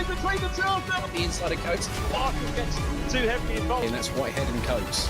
Between the two of them, the inside of Coates, Barker gets too heavily involved. And that's Whitehead and Coates.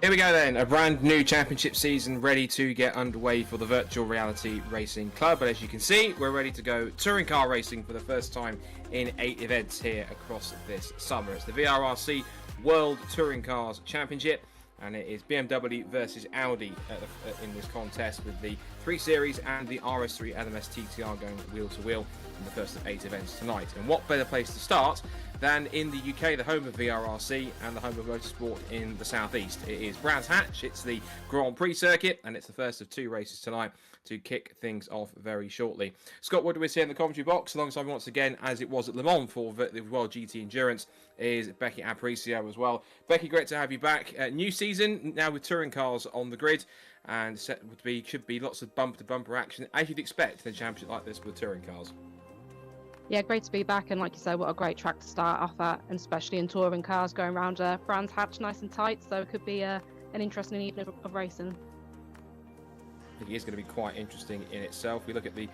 Here we go then, a brand new championship season ready to get underway for the Virtual Reality Racing Club. But as you can see, we're ready to go touring car racing for the first time in 8 events here across this summer. It's the VRRC World Touring Cars Championship, and it is BMW versus Audi in this contest, with the 3 Series and the RS3 LMS TTR going wheel to wheel in the first of 8 events tonight. And what better place to start than in the UK, the home of VRRC and the home of motorsport in the southeast. It is Brands Hatch, it's the Grand Prix circuit, and it's the first of 2 races tonight to kick things off very shortly. Scott Woodwiss here in the commentary box, alongside me once again, as it was at Le Mans for the World GT Endurance, is Becky Aparicio as well. Becky, great to have you back. New season, now with touring cars on the grid, and should be lots of bumper-to-bumper action, as you'd expect in a championship like this with touring cars. Yeah, great to be back, and like you said, what a great track to start off at, and especially in touring cars going around Brands Hatch nice and tight, so it could be an interesting evening of racing. I think it is going to be quite interesting in itself. We look at the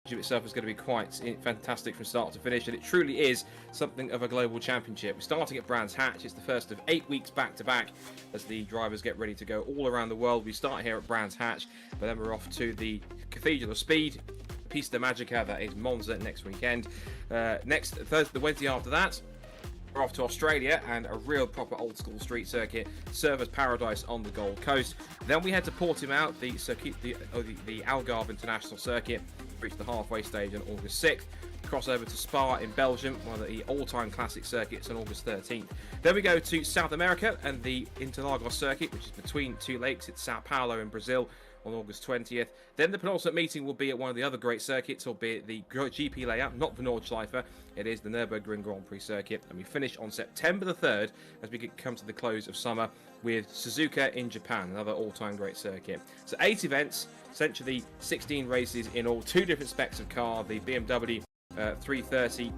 championship itself is going to be quite fantastic from start to finish, and it truly is something of a global championship. We're starting at Brands Hatch. It's the first of 8 weeks back-to-back as the drivers get ready to go all around the world. We start here at Brands Hatch, but then we're off to the Cathedral of Speed, Pista Magica, that is Monza next weekend. Next Thursday, the Wednesday after that, we're off to Australia and a real proper old school street circuit, Surfers Paradise on the Gold Coast. Then we head to Portimao, the Algarve International Circuit, reach the halfway stage on August 6th. Cross over to Spa in Belgium, one of the all-time classic circuits, on August 13th. Then we go to South America and the Interlagos circuit, which is between 2 lakes. It's Sao Paulo in Brazil on August 20th. Then the penultimate meeting will be at one of the other great circuits, albeit the GP layout, not the Nordschleife. It is the Nürburgring Grand Prix circuit. And we finish on September the 3rd as we come to the close of summer with Suzuka in Japan, another all-time great circuit. So 8 events, essentially 16 races in all, 2 different specs of car, the BMW 330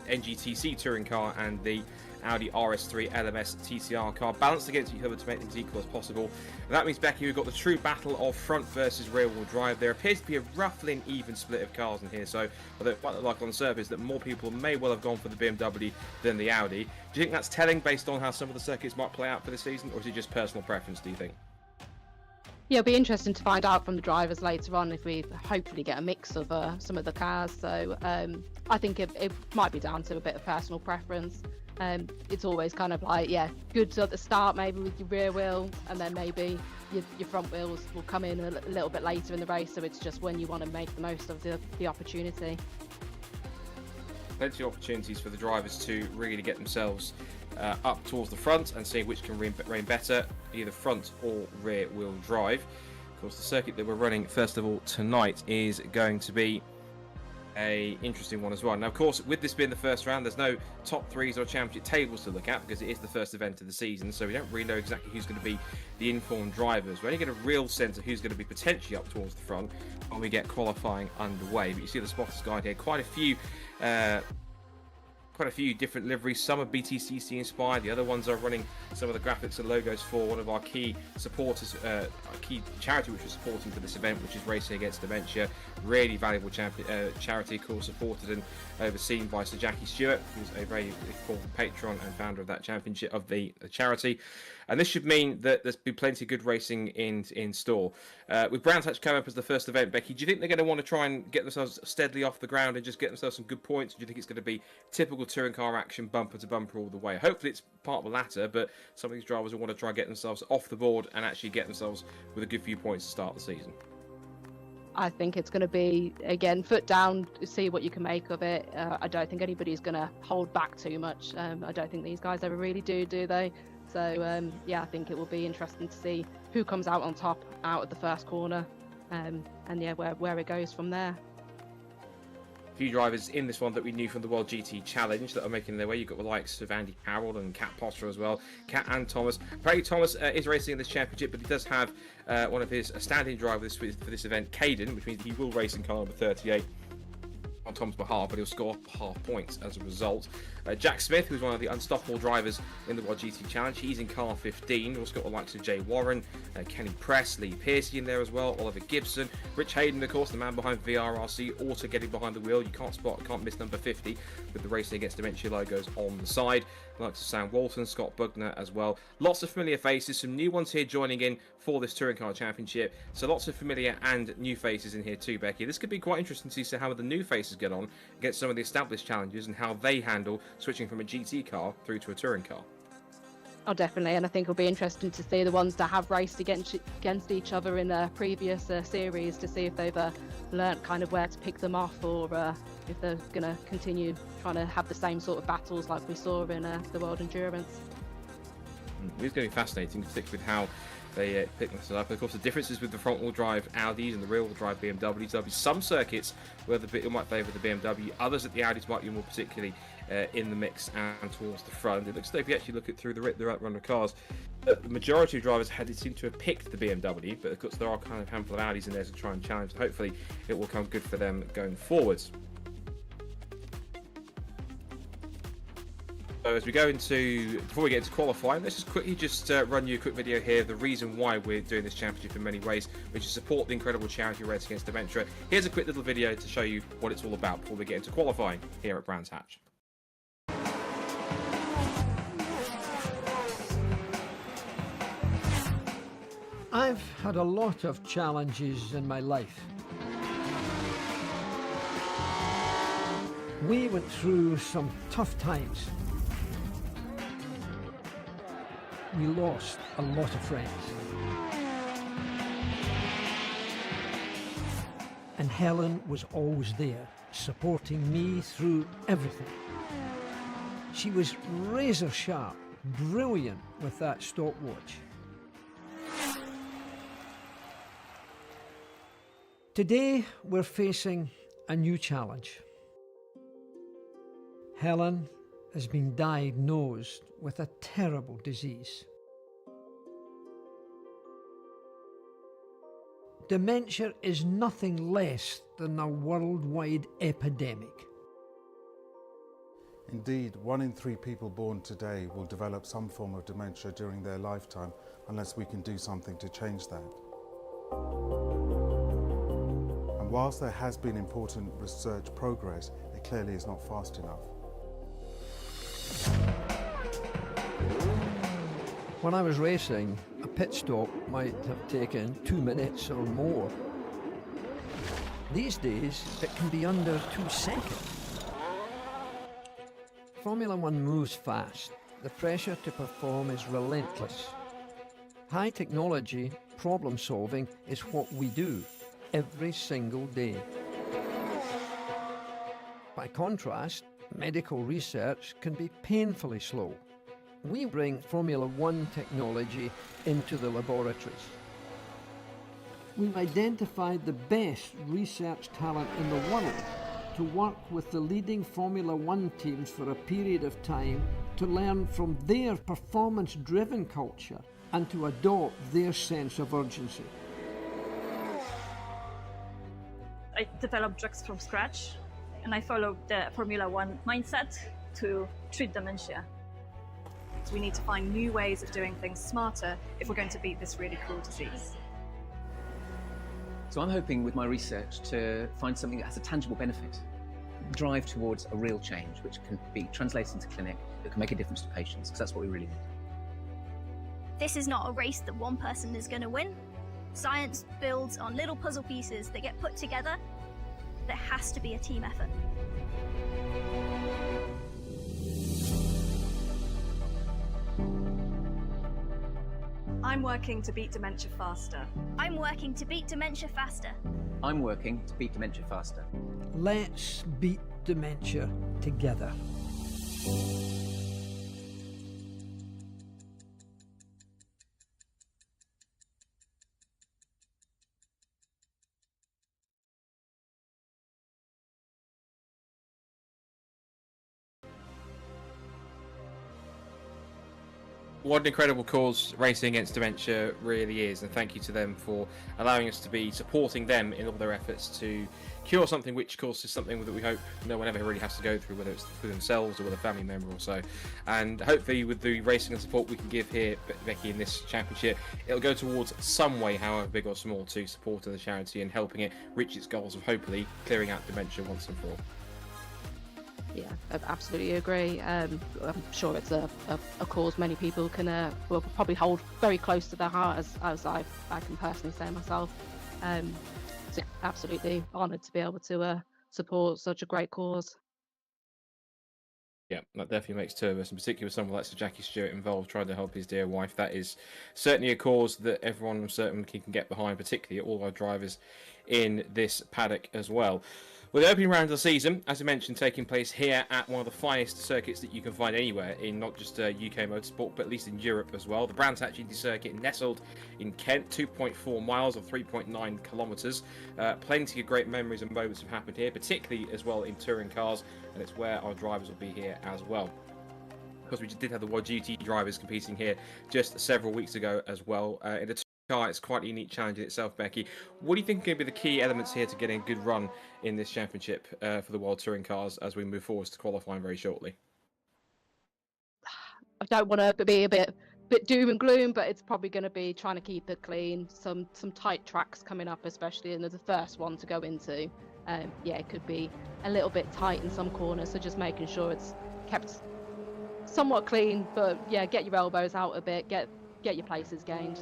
NGTC touring car and the Audi RS3 LMS TCR car, balanced against each other to make things equal as possible. And that means, Becky, we've got the true battle of front versus rear wheel drive. There appears to be a roughly an even split of cars in here, so although it might look like on the surface that more people may well have gone for the BMW than the Audi. Do you think that's telling based on how some of the circuits might play out for this season, or is it just personal preference, do you think? Yeah, it'll be interesting to find out from the drivers later on if we hopefully get a mix of some of the cars. So I think it might be down to a bit of personal preference. It's always kind of like, yeah, good at the start maybe with your rear wheel, and then maybe your front wheels will come in a little bit later in the race. So it's just when you want to make the most of the opportunity. Plenty of opportunities for the drivers to really get themselves up towards the front and see which can reign better, either front or rear wheel drive. Of course, the circuit that we're running first of all tonight is going to be a interesting one as well. Now, of course, with this being the first round, there's no top 3s or championship tables to look at because it is the first event of the season, so we don't really know exactly who's going to be the informed drivers. We only get a real sense of who's going to be potentially up towards the front when we get qualifying underway. But you see the spotters guide here, quite a few different liveries. Some are BTCC inspired, the other ones are running some of the graphics and logos for one of our key supporters, our key charity which we're supporting for this event, which is Racing Against Dementia. Really valuable charity, of course, supported and overseen by Sir Jackie Stewart, who's a very important patron and founder of that championship, of the charity. And this should mean that there's been plenty of good racing in store. With Brands Hatch coming up as the first event, Becky, do you think they're going to want to try and get themselves steadily off the ground and just get themselves some good points? Or do you think it's going to be typical touring car action bumper to bumper all the way. Hopefully it's part of the latter, but some of these drivers will want to try and get themselves off the board and actually get themselves with a good few points to start the season. I think it's going to be, again, foot down, see what you can make of it. I don't think anybody's going to hold back too much. I don't think these guys ever really do they? So, yeah, I think it will be interesting to see who comes out on top out of the first corner, and yeah, where it goes from there. A few drivers in this one that we knew from the World GT Challenge that are making their way. You've got the likes of Andy Carroll and Cat Potter as well. Cat and Thomas. Apparently Thomas is racing in this championship, but he does have one of his standing drivers for this event, Caden, which means he will race in car number 38 on Tom's behalf, but he'll score half points as a result. Jack Smith, who's one of the unstoppable drivers in the World GT Challenge, he's in car 15. We've also got the likes of Jay Warren, Kenny Press, Lee Piercy in there as well, Oliver Gibson, Rich Hayden, of course, the man behind VRRC, also getting behind the wheel. You can't miss number 50 with the Racing Against Dementia logos on the side. The likes of Sam Walton, Scott Bugner as well. Lots of familiar faces, some new ones here joining in for this Touring Car Championship. So lots of familiar and new faces in here too, Becky. This could be quite interesting to see how the new faces get on against some of the established challengers and how they handle switching from a GT car through to a touring car. Oh, definitely, and I think it'll be interesting to see the ones that have raced against each other in a previous series, to see if they've learnt kind of where to pick them off, or if they're going to continue trying to have the same sort of battles like we saw in the World Endurance. It's going to be fascinating, particularly with how they pick this up. Of course, the differences with the front-wheel drive Audis and the rear-wheel drive BMWs. There'll be some circuits where it might favour the BMW, others at the Audis might be more particularly in the mix and towards the front. It looks like if you actually look at through the run of cars, the majority of drivers seem to have picked the BMW, but of course there are kind of a handful of Audis in there to try and challenge. Hopefully it will come good for them going forwards. So as we go before we get into qualifying, let's just quickly run you a quick video here, the reason why we're doing this championship in many ways, which is support the incredible charity Race Against Dementia. Here's a quick little video to show you what it's all about before we get into qualifying here at Brands Hatch. I've had a lot of challenges in my life. We went through some tough times. We lost a lot of friends. And Helen was always there, supporting me through everything. She was razor sharp, brilliant with that stopwatch. Today, we're facing a new challenge. Helen has been diagnosed with a terrible disease. Dementia is nothing less than a worldwide epidemic. Indeed, 1 in 3 people born today will develop some form of dementia during their lifetime unless we can do something to change that. And whilst there has been important research progress, it clearly is not fast enough. When I was racing, a pit stop might have taken 2 minutes or more. These days, it can be under 2 seconds. Formula One moves fast. The pressure to perform is relentless. High technology, problem solving is what we do every single day. By contrast, medical research can be painfully slow. We bring Formula One technology into the laboratories. We've identified the best research talent in the world to work with the leading Formula One teams for a period of time to learn from their performance-driven culture and to adopt their sense of urgency. I developed drugs from scratch, and I followed the Formula One mindset to treat dementia. We need to find new ways of doing things smarter if we're going to beat this really cruel disease. So I'm hoping with my research to find something that has a tangible benefit, drive towards a real change which can be translated into clinic, that can make a difference to patients, because that's what we really need. This is not a race that one person is going to win. Science builds on little puzzle pieces that get put together. There has to be a team effort. I'm working to beat dementia faster. I'm working to beat dementia faster. I'm working to beat dementia faster. Let's beat dementia together. What an incredible cause racing against dementia really is, and thank you to them for allowing us to be supporting them in all their efforts to cure something which, of course, is something that we hope no one ever really has to go through, whether it's for themselves or with a family member or so. And hopefully with the racing and support we can give here, Becky, in this championship, it'll go towards some way, however big or small, to supporting the charity and helping it reach its goals of hopefully clearing out dementia once and for all. Yeah, I absolutely agree. I'm sure it's a cause many people can will probably hold very close to their heart, as I can personally say myself. So absolutely honoured to be able to support such a great cause. Yeah, that definitely makes two of us, in particular with someone like Sir Jackie Stewart involved, trying to help his dear wife. That is certainly a cause that everyone certainly can get behind, particularly all our drivers in this paddock as well. With the opening round of the season, as I mentioned, taking place here at one of the finest circuits that you can find anywhere in not just UK motorsport, but at least in Europe as well. The Brands Hatch Indy Circuit, nestled in Kent, 2.4 miles or 3.9 kilometres. Plenty of great memories and moments have happened here, particularly as well in touring cars, and it's where our drivers will be here as well. Of course, we did have the World GT drivers competing here just several weeks ago as well. In the car, it's quite a unique challenge in itself, Becky. What do you think are going to be the key elements here to getting a good run in this championship for the World Touring Cars as we move forward to qualifying very shortly? I don't want to be a bit doom and gloom, but it's probably going to be trying to keep it clean. Some tight tracks coming up, especially, and the first one to go into. Yeah, it could be a little bit tight in some corners, so just making sure it's kept somewhat clean. But yeah, get your elbows out a bit, get your places gained.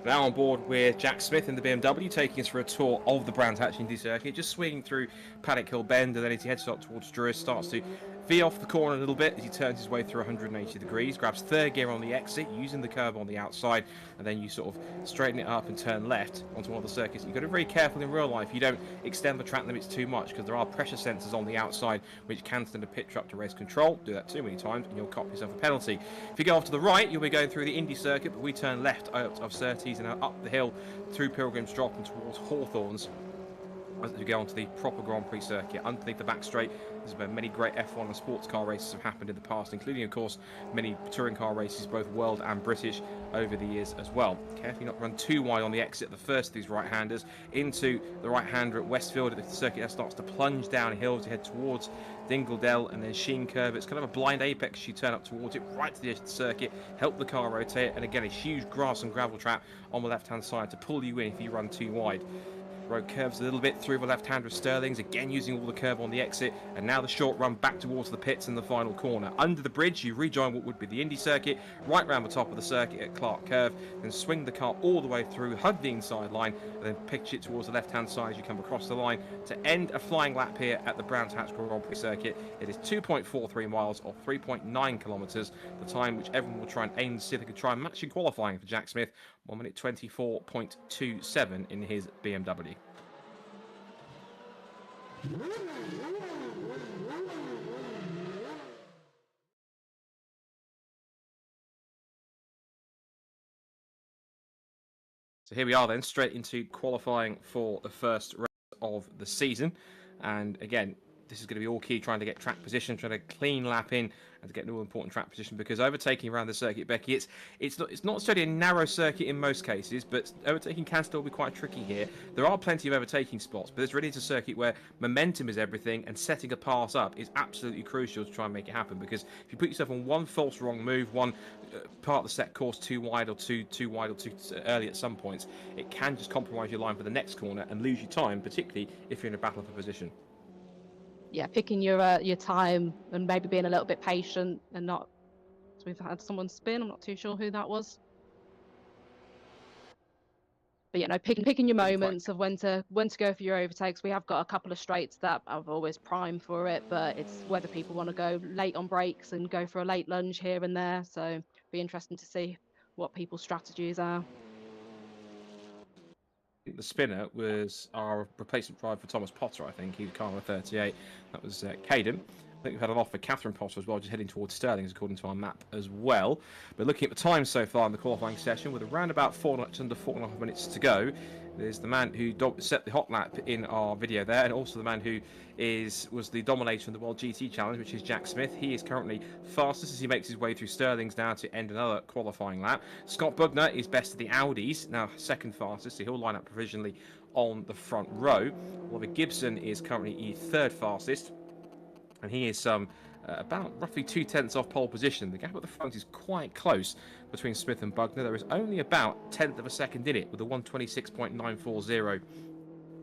Now on board with Jack Smith in the BMW, taking us for a tour of the Brands Hatch Indy Circuit, just swinging through Paddock Hill Bend, and then as he heads up towards Drury, starts to veer off the corner a little bit as he turns his way through 180 degrees, grabs third gear on the exit, using the curb on the outside, and then you sort of straighten it up and turn left onto one of the circuits. You've got to be very careful in real life. You don't extend the track limits too much, because there are pressure sensors on the outside which can send a pit trap to race control. Do that too many times and you'll cop yourself a penalty. If you go off to the right, you'll be going through the Indy Circuit, but we turn left out of Surtees and up the hill through Pilgrim's Drop and towards Hawthorns as we go onto the proper Grand Prix circuit. Underneath the back straight, this is where many great F1 and sports car races have happened in the past, including, of course, many touring car races, both world and British, over the years as well. Carefully not run too wide on the exit, the first of these right-handers, into the right-hander at Westfield. If the circuit now starts to plunge downhill to head towards Dingledell and then Sheen Curve. It's kind of a blind apex as you turn up towards it, right to the edge of the circuit, help the car rotate, and again, a huge grass and gravel trap on the left-hand side to pull you in if you run too wide. Road curves a little bit through the left-hander of Sterling's, again using all the curve on the exit, and now the short run back towards the pits in the final corner. Under the bridge, you rejoin what would be the Indy Circuit, right round the top of the circuit at Clark Curve, then swing the car all the way through, hug the inside line, and then pitch it towards the left-hand side as you come across the line to end a flying lap here at the Brands Hatch Grand Prix Circuit. It is 2.43 miles or 3.9 kilometres, the time which everyone will try and aim to see if they can try and match in qualifying for Jack Smith, 1 minute 24.27 in his BMW. So here we are then, straight into qualifying for the first race of the season. And again, this is going to be all key, trying to get track position, trying to clean lap in and to get an all-important track position, because overtaking around the circuit, Becky, it's not necessarily a narrow circuit in most cases, but overtaking can still be quite tricky here. There are plenty of overtaking spots, but it's really a circuit where momentum is everything, and setting a pass up is absolutely crucial to try and make it happen, because if you put yourself on one false wrong move, one part of the set course too wide or too wide or too early at some points, it can just compromise your line for the next corner and lose you time, particularly if you're in a battle for position. Yeah, picking your time and maybe being a little bit patient and not. So we've had someone spin. I'm not too sure who that was. But you know, picking your moments of when to go for your overtakes. We have got a couple of straights that I've always primed for it, but it's whether people want to go late on brakes and go for a late lunge here and there. So it'll be interesting to see what people's strategies are. The spinner was our replacement driver for Thomas Potter, I think. He was car number 38. That was Caden. I think we've had an off for Catherine Potter as well, just heading towards Stirling's according to our map as well. But looking at the time so far in the qualifying session, with around about under 4.5 minutes to go, there's the man who set the hot lap in our video there, and also the man who was the dominator in the World GT Challenge, which is Jack Smith. He is currently fastest as he makes his way through Stirling's now to end another qualifying lap. Scott Bugner is best of the Audis, now second fastest, so he'll line up provisionally on the front row. Oliver Gibson is currently third fastest, and he is about roughly 2/10 off pole position. The gap at the front is quite close between Smith and Bugner. There is only about 1/10 of a second in it, with a 1:26.940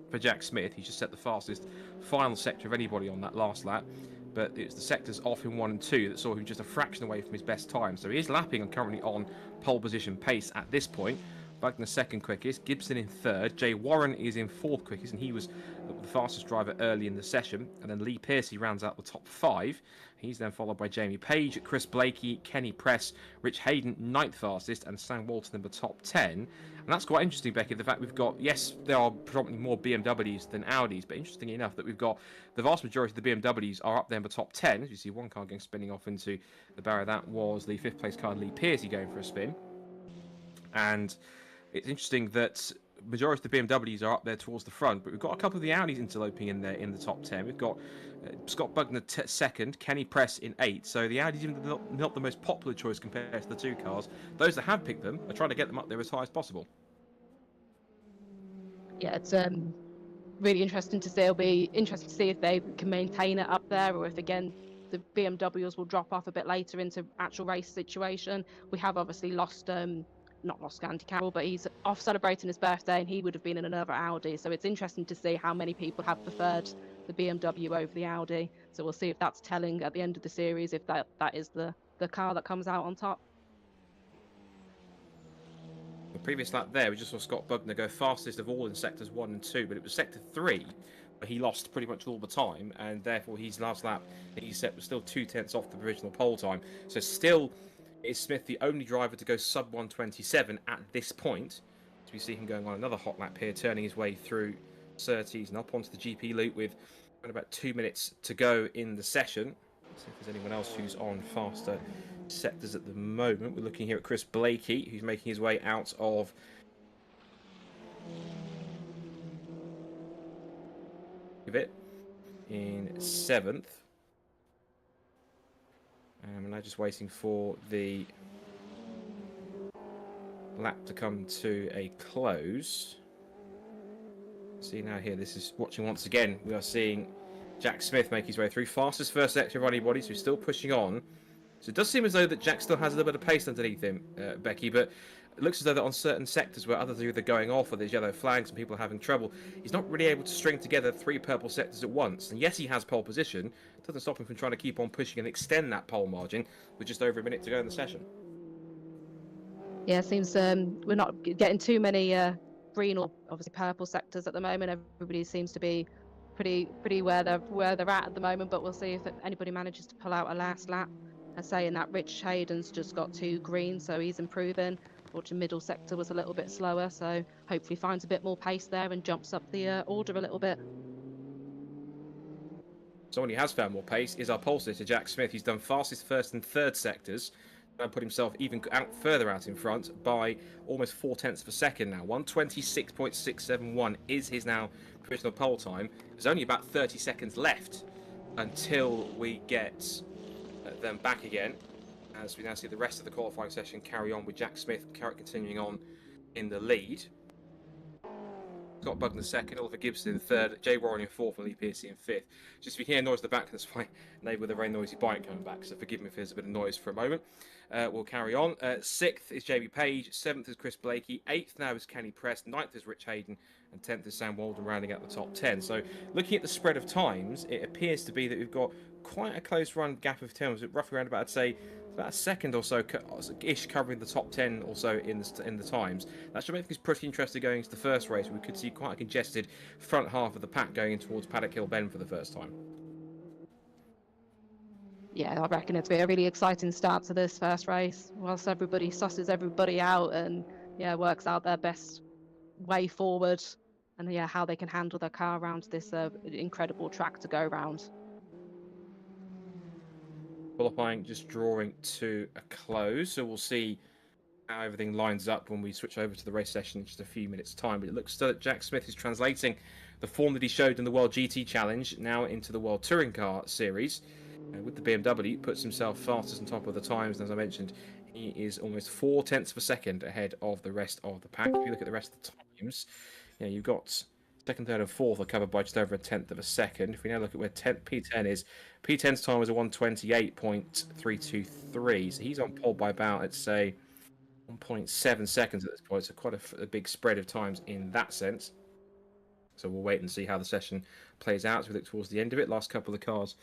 for Jack Smith. He's just set the fastest final sector of anybody on that last lap, but it's the sectors off in 1 and 2 that saw him just a fraction away from his best time. So he is lapping and currently on pole position pace at this point. Bugner second quickest, Gibson in third, Jay Warren is in fourth quickest, and he was the fastest driver early in the session. And then Lee Piercy rounds out the top 5. He's then followed by Jamie Page, Chris Blakey, Kenny Press, Rich Hayden, 9th fastest, and Sam Walton in the top 10. And that's quite interesting, Becky, the fact we've got, yes, there are predominantly more BMWs than Audis, but interestingly enough that we've got the vast majority of the BMWs are up there in the top 10. As you see one car going spinning off into the barrier, that was the 5th place car, Lee Piercy, going for a spin. And it's interesting that majority of the BMWs are up there towards the front, but we've got a couple of the Audis interloping in there in the top 10. We've got Scott Bugner second, Kenny Press in 8th. So the Audis are not the most popular choice compared to the two cars. Those that have picked them are trying to get them up there as high as possible. Yeah, it's really interesting to see. It'll be interesting to see if they can maintain it up there, or if again the BMWs will drop off a bit later into actual race situation. We have obviously not lost Andy Carroll, but he's off celebrating his birthday, and he would have been in another Audi. So it's interesting to see how many people have preferred the BMW over the Audi. So we'll see if that's telling at the end of the series, if that is the car that comes out on top. The previous lap there, we just saw Scott Bugner go fastest of all in sectors 1 and 2, but it was sector 3 where he lost pretty much all the time, and therefore his last lap he set was still 2/10 off the provisional pole time. So still is Smith the only driver to go sub 1:27 at this point. So we see him going on another hot lap here, turning his way through Surtees and up onto the GP loop with about 2 minutes to go in the session. Let's see if there's anyone else who's on faster sectors at the moment. We're looking here at Chris Blakey, who's making his way out of it in 7th. And we're now just waiting for the lap to come to a close. See now here, this is watching once again. We are seeing Jack Smith make his way through. Fastest first sector of anybody, so he's still pushing on. So it does seem as though that Jack still has a little bit of pace underneath him, Becky, but it looks as though that on certain sectors where others are either going off or there's yellow flags and people are having trouble, he's not really able to string together 3 purple sectors at once. And yes, he has pole position. It doesn't stop him from trying to keep on pushing and extend that pole margin with just over a minute to go in the session. Yeah, it seems we're not getting too many green or obviously purple sectors at the moment. Everybody seems to be pretty where they're at the moment, but we'll see if anybody manages to pull out a last lap. I say in that Rich Hayden's just got 2 green, so he's improving. Fortunately, middle sector was a little bit slower, so hopefully finds a bit more pace there and jumps up the order a little bit. Someone who has found more pace is our pole sitter, Jack Smith. He's done fastest first and third sectors and put himself even further out in front by almost 4/10 of a second now. 1:26.671 is his now provisional pole time. There's only about 30 seconds left until we get them back again, as we now see the rest of the qualifying session carry on with Jack Smith continuing on in the lead. Scott Bugner second, Oliver Gibson in third, Jay Warren in fourth, and Lee Piercy in fifth. Just if you hear noise in the back, that's my neighbour with a very noisy bike coming back, so forgive me if there's a bit of noise for a moment. We'll carry on. 6th is Jamie Page, 7th is Chris Blakey, 8th now is Kenny Press, 9th is Rich Hayden, and 10th is Sam Walden rounding out the top 10. So looking at the spread of times, it appears to be that we've got quite a close run gap of times, roughly around about, I'd say, about a second or so ish covering the top 10 or so in the times. That should make things pretty interesting going into the first race. We could see quite a congested front half of the pack going in towards Paddock Hill Bend for the first time. Yeah, I reckon it'll be a really exciting start to this first race, whilst everybody susses everybody out and works out their best way forward, and how they can handle their car around this incredible track to go around. Qualifying just drawing to a close, so we'll see how everything lines up when we switch over to the race session in just a few minutes' time. But it looks that Jack Smith is translating the form that he showed in the World GT Challenge now into the World Touring Car Series. With the BMW, puts himself fastest on top of the times, and as I mentioned, he is almost 0.4 of a second ahead of the rest of the pack. If you look at the rest of the times, you've got second, third, and fourth are covered by just over 1/10 of a second. If we now look at where P10 is, P10's time was a 1:28.323, so he's on pole by about, let's say, 1.7 seconds at this point, so quite a big spread of times in that sense. So we'll wait and see how the session plays out as we look towards the end of it. Last couple of cars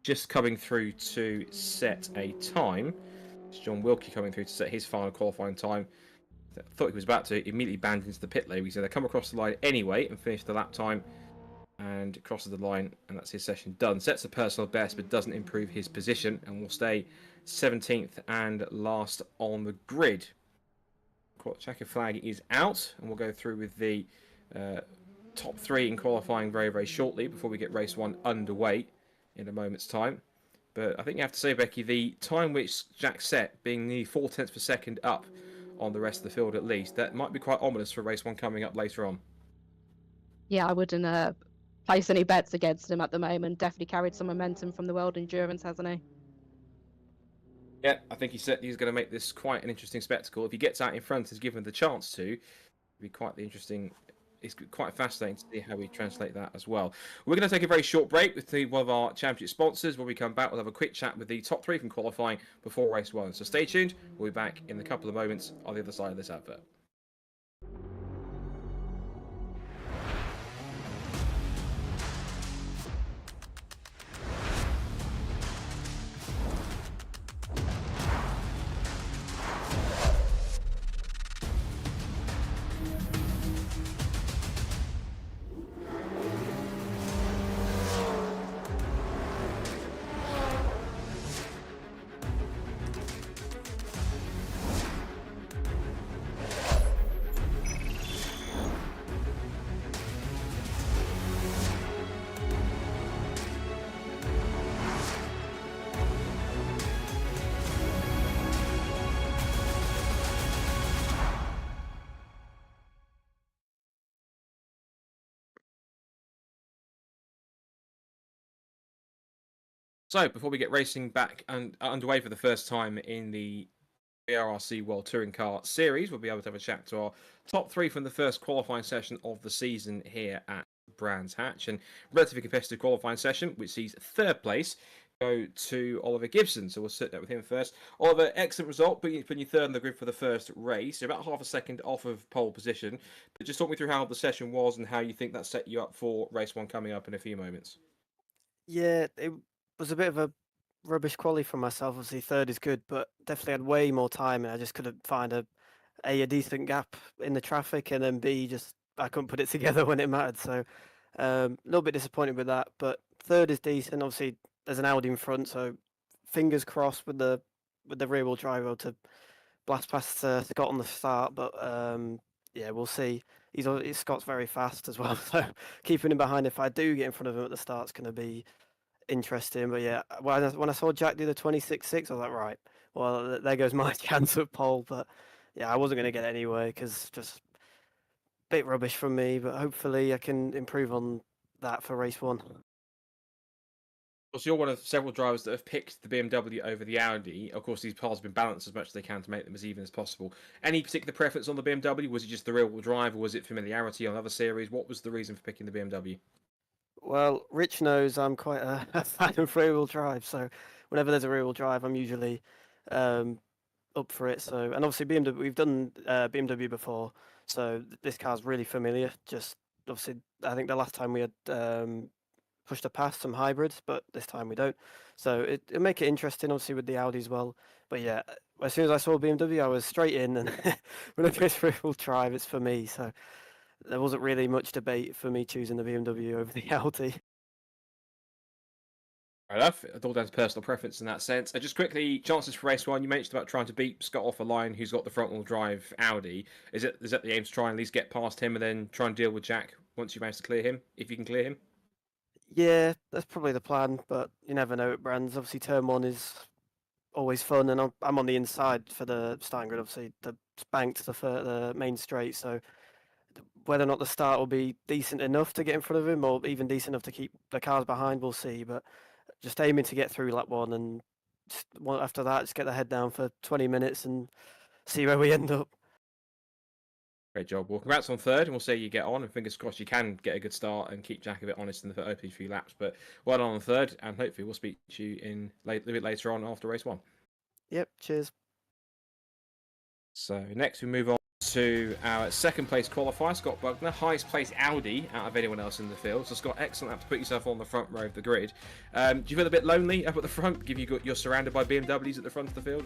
just coming through to set a time. It's John Wilkie coming through to set his final qualifying time. I thought he was about to immediately band into the pit lane. He said they come across the line anyway and finish the lap time, and crosses the line, and that's his session done. Sets a personal best, but doesn't improve his position, and will stay 17th and last on the grid. Checker flag is out, and we'll go through with the top three in qualifying very, very shortly before we get race one underway in a moment's time. But I think you have to say, Becky, the time which Jack set, being nearly 0.4 of a second up on the rest of the field at least, that might be quite ominous for race one coming up later on. Yeah, I wouldn't place any bets against him at the moment. Definitely carried some momentum from the World Endurance, hasn't he? Yeah, I think he's going to make this quite an interesting spectacle. If he gets out in front, is given the chance to, it'll be quite the interesting. It's quite fascinating to see how we translate that as well. We're going to take a very short break with one of our championship sponsors. When we come back, we'll have a quick chat with the top three from qualifying before race one. So stay tuned. We'll be back in a couple of moments on the other side of this advert. So, before we get racing back and underway for the first time in the VRRC World Touring Car Series, we'll be able to have a chat to our top three from the first qualifying session of the season here at Brands Hatch. And relatively competitive qualifying session, which sees third place go to Oliver Gibson. So we'll sit there with him first. Oliver, excellent result, putting you third in the grid for the first race. You're about half a second off of pole position. But just talk me through how the session was and how you think that set you up for race one coming up in a few moments. Yeah, it was a bit of a rubbish quali for myself. Obviously, third is good, but definitely had way more time, and I just couldn't find a decent gap in the traffic, and then B, just I couldn't put it together when it mattered. So a little bit disappointed with that, but third is decent. Obviously, there's an Audi in front, so fingers crossed with the rear wheel drive able to blast past Scott on the start. But yeah, we'll see. Scott's very fast as well, so keeping him behind if I do get in front of him at the start is going to be interesting. But yeah, when I saw Jack do the 26.6, I was like, right, well, there goes my chance at pole. But yeah, I wasn't going to get it anyway because just a bit rubbish from me. But hopefully I can improve on that for race one. So you're one of several drivers that have picked the BMW over the Audi. Of course, these cars have been balanced as much as they can to make them as even as possible. Any particular preference on the BMW? Was it just the rear-wheel drive, or was it familiarity on other series? What was the reason for picking the BMW? Well, Rich knows I'm quite a fan of rear-wheel drive, so whenever there's a rear-wheel drive, I'm usually up for it. So, and obviously BMW, we've done BMW before, so this car's really familiar. Just obviously, I think the last time we had pushed a past some hybrids, but this time we don't. So it'll make it interesting, obviously, with the Audi as well. But yeah, as soon as I saw BMW, I was straight in, and whenever it's rear-wheel drive, it's for me. So there wasn't really much debate for me choosing the BMW over the Audi. Fair enough. It's all down to personal preference in that sense. Just quickly, chances for race one. You mentioned about trying to beat Scott off a line who's got the front-wheel drive Audi. Is that the aim to try and at least get past him and then try and deal with Jack once you manage to clear him, if you can clear him? Yeah, that's probably the plan, but you never know at Brands. Obviously, turn one is always fun, and I'm on the inside for the starting grid. Obviously, the bank to the main straight, so whether or not the start will be decent enough to get in front of him, or even decent enough to keep the cars behind, we'll see. But just aiming to get through lap one, and after that, just get the head down for 20 minutes and see where we end up. Great job. Well, congrats on third, and we'll see how you get on. And fingers crossed you can get a good start and keep Jack a bit honest in the opening few laps. But well done on third, and hopefully we'll speak to you a little bit later on after race one. Yep, cheers. So next we move on to our second place qualifier, Scott Bugner, highest placed Audi out of anyone else in the field. So Scott, excellent have to put yourself on the front row of the grid. Do you feel a bit lonely up at the front, given you're surrounded by BMWs at the front of the field?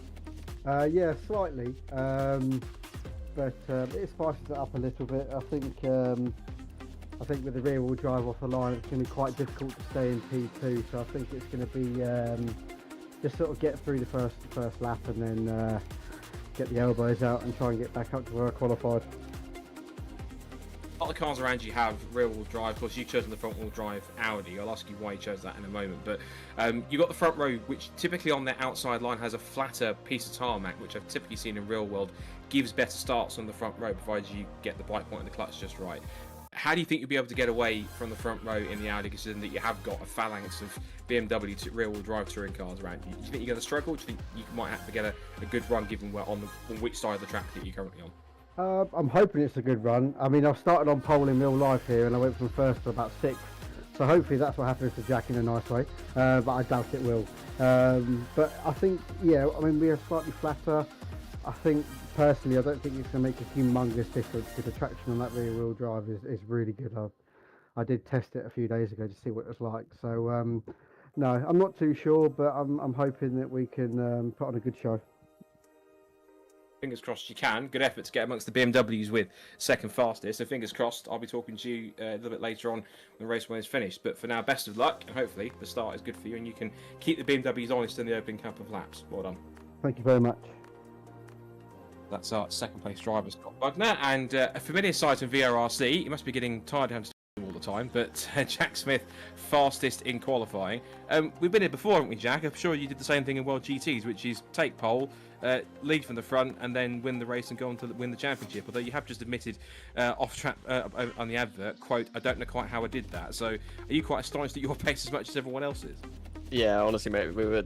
Yeah, slightly. But it spices it up a little bit. I think with the rear wheel drive off the line, it's going to be quite difficult to stay in P2. So I think it's going to be just sort of get through the first lap and then get the elbows out and try and get back up to where I qualified. A lot of cars around you have rear-wheel drive. Of course, you've chosen the front-wheel drive Audi. I'll ask you why you chose that in a moment. But you've got the front row, which typically on their outside line has a flatter piece of tarmac, which I've typically seen in real world, gives better starts on the front row, provided you get the bike point and the clutch just right. How do you think you'll be able to get away from the front row in the Audi, considering that you have got a phalanx of BMW rear-wheel drive touring cars around you? Do you think you're going to struggle? Or do you think you might have to get a good run, given where on which side of the track that you're currently on? I'm hoping it's a good run. I mean, I've started on pole in real life here and I went from first to about sixth. So hopefully that's what happens to Jack in a nice way, but I doubt it will. But I think, yeah, I mean, we are slightly flatter. I think, personally, I don't think it's going to make a humongous difference because the traction on that rear wheel drive is really good. I did test it a few days ago to see what it was like. So, no, I'm not too sure, but I'm hoping that we can put on a good show. Fingers crossed you can. Good effort to get amongst the BMWs with second fastest. So fingers crossed, I'll be talking to you a little bit later on when race one is finished. But for now, best of luck, and hopefully the start is good for you and you can keep the BMWs honest in the opening couple of laps. Well done. Thank you very much. That's our second place driver, Scott Bugner, and a familiar sight in VRRC. He must be getting tired of all the time, but Jack Smith, fastest in qualifying. We've been here before, haven't we, Jack? I'm sure you did the same thing in World GTs, which is take pole, lead from the front, and then win the race and go on to win the championship. Although you have just admitted off track on the advert, quote, "I don't know quite how I did that." So, are you quite astonished at your pace as much as everyone else is? Yeah, honestly, mate, we were.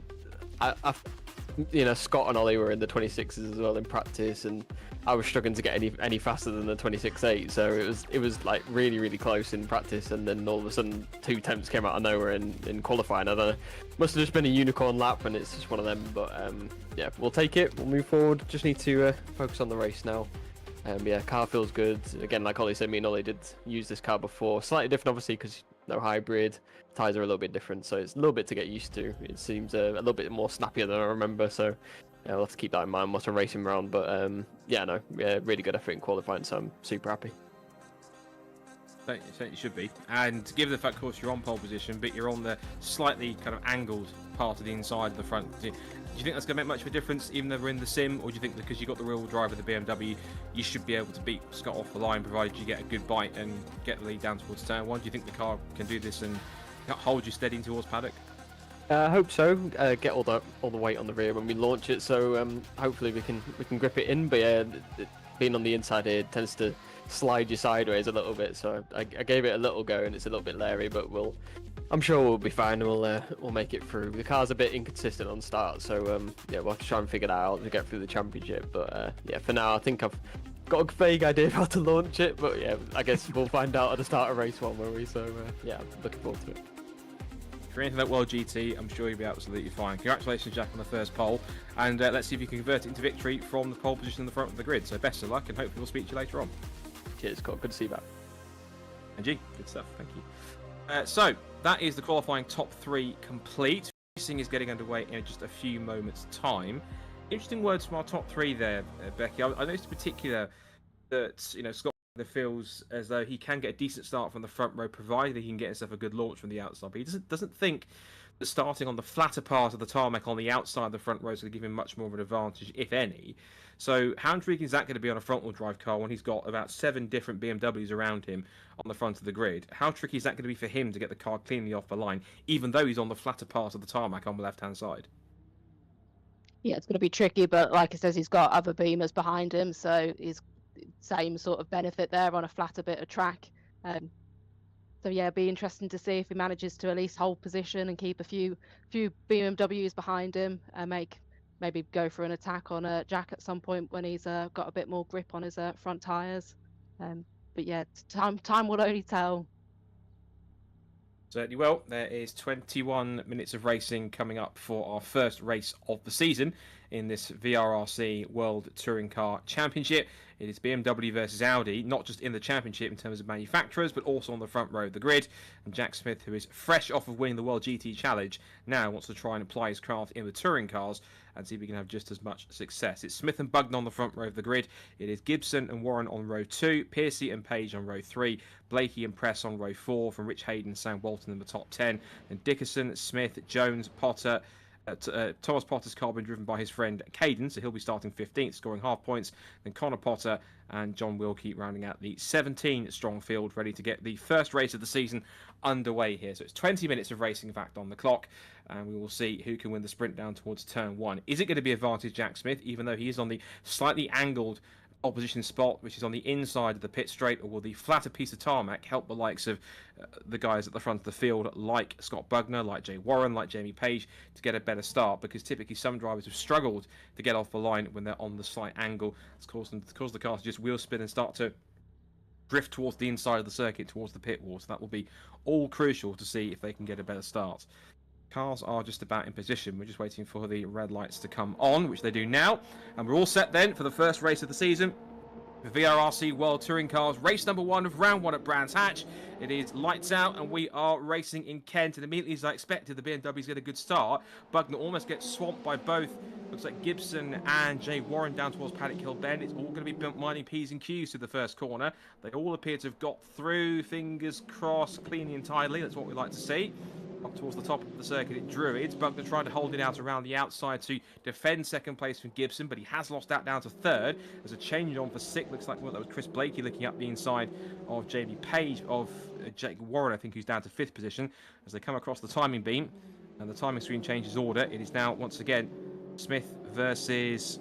You know, Scott and Ollie were in the 26s as well in practice, and I was struggling to get any faster than the 26.8. So it was like really close in practice, and then all of a sudden 2 temps came out of nowhere in qualifying. I don't know, must have just been a unicorn lap, and it's just one of them. But yeah, we'll take it. We'll move forward. Just need to focus on the race now. Yeah, car feels good. Again, like Ollie said, me and Ollie did use this car before. Slightly different, obviously, because no hybrid. Tyres are a little bit different, so it's a little bit to get used to. It seems a little bit more snappier than I remember, so yeah, we'll have to keep that in mind whilst I'm racing around. But yeah, no, really good effort in qualifying, so I'm super happy. Certainly should be. And given the fact, of course, you're on pole position, but you're on the slightly kind of angled part of the inside of the front. Do you think that's going to make much of a difference, even though we're in the sim, or do you think because you got the real drive of the BMW, you should be able to beat Scott off the line, provided you get a good bite and get the lead down towards turn one? Do you think the car can do this and hold you steady towards paddock? I hope so. Get all the weight on the rear when we launch it, so hopefully we can grip it in. But yeah, being on the inside here tends to slide you sideways a little bit, so I gave it a little go, and it's a little bit leery, but I'm sure we'll be fine. We'll make it through. The car's a bit inconsistent on start, so yeah, we'll have to try and figure that out to get through the championship. But yeah, for now, I think I've got a vague idea of how to launch it, but yeah, I guess we'll find out at the start of race one, won't we? So yeah, I'm looking forward to it. For anything like World GT, I'm sure you'll be absolutely fine. Congratulations, Jack, on the first pole, and let's see if you can convert it into victory from the pole position in the front of the grid. So best of luck, and hopefully we'll speak to you later on. Cheers, Scott. Good to see you back. And G, good stuff. Thank you. So that is the qualifying top 3 complete. Racing is getting underway in just a few moments' time. Interesting words from our top 3 there, Becky. I noticed in particular that Scott feels as though he can get a decent start from the front row, provided he can get himself a good launch from the outside. But he doesn't think starting on the flatter part of the tarmac on the outside of the front row is going to give him much more of an advantage, if any. So how intriguing is that going to be on a front-wheel drive car when he's got about 7 different BMWs around him on the front of the grid? How tricky is that going to be for him to get the car cleanly off the line, even though he's on the flatter part of the tarmac on the left-hand side? Yeah, it's going to be tricky, but like it says, he's got other Beamers behind him, so he's same sort of benefit there on a flatter bit of track. So yeah, it'd be interesting to see if he manages to at least hold position and keep a few BMWs behind him and maybe go for an attack on Jack at some point when he's got a bit more grip on his front tyres. But yeah, time will only tell. Certainly will. There is 21 minutes of racing coming up for our first race of the season in this VRRC World Touring Car Championship. It is BMW versus Audi, not just in the championship in terms of manufacturers, but also on the front row of the grid. And Jack Smith, who is fresh off of winning the World GT Challenge, now wants to try and apply his craft in the touring cars and see if he can have just as much success. It's Smith and Bugden on the front row of the grid. It is Gibson and Warren on row 2, Piercy and Page on row 3, Blakey and Press on row 4, from Rich Hayden and Sam Walton in the top 10, and Dickerson, Smith, Jones, Potter. Thomas Potter's car been driven by his friend Caden, so he'll be starting 15th, scoring half points. Then Connor Potter and John Wilkie rounding out the 17-strong field, ready to get the first race of the season underway here. So it's 20 minutes of racing, in fact, on the clock, and we will see who can win the sprint down towards turn 1. Is it going to be advantage Jack Smith, even though he is on the slightly angled opposition spot, which is on the inside of the pit straight, or will the flatter piece of tarmac help the likes of the guys at the front of the field, like Scott Bugner, like Jay Warren, like Jamie Page, to get a better start? Because typically some drivers have struggled to get off the line when they're on the slight angle. It's caused the car to just wheel spin and start to drift towards the inside of the circuit, towards the pit wall. So that will be all crucial to see if they can get a better start. Cars are just about in position. We're just waiting for the red lights to come on, which they do now. And we're all set then for the first race of the season. The VRRC World Touring Cars, race number 1 of round 1 at Brands Hatch. It is lights out and we are racing in Kent. And immediately as I expected, the BMWs get a good start. Bugner almost gets swamped by both. Looks like Gibson and Jay Warren down towards Paddock Hill Bend. It's all going to be mining P's and Q's to the first corner. They all appear to have got through, fingers crossed, cleanly and tidily. That's what we like to see. Up towards the top of the circuit at Druids. Bugner trying to hold it out around the outside to defend second place from Gibson, but he has lost that down to third. There's a change on for sixth. Looks like that was Chris Blakey looking up the inside of Jamie Page, of Jake Warren, I think, who's down to 5th position as they come across the timing beam. And the timing screen changes order. It is now, once again, Smith versus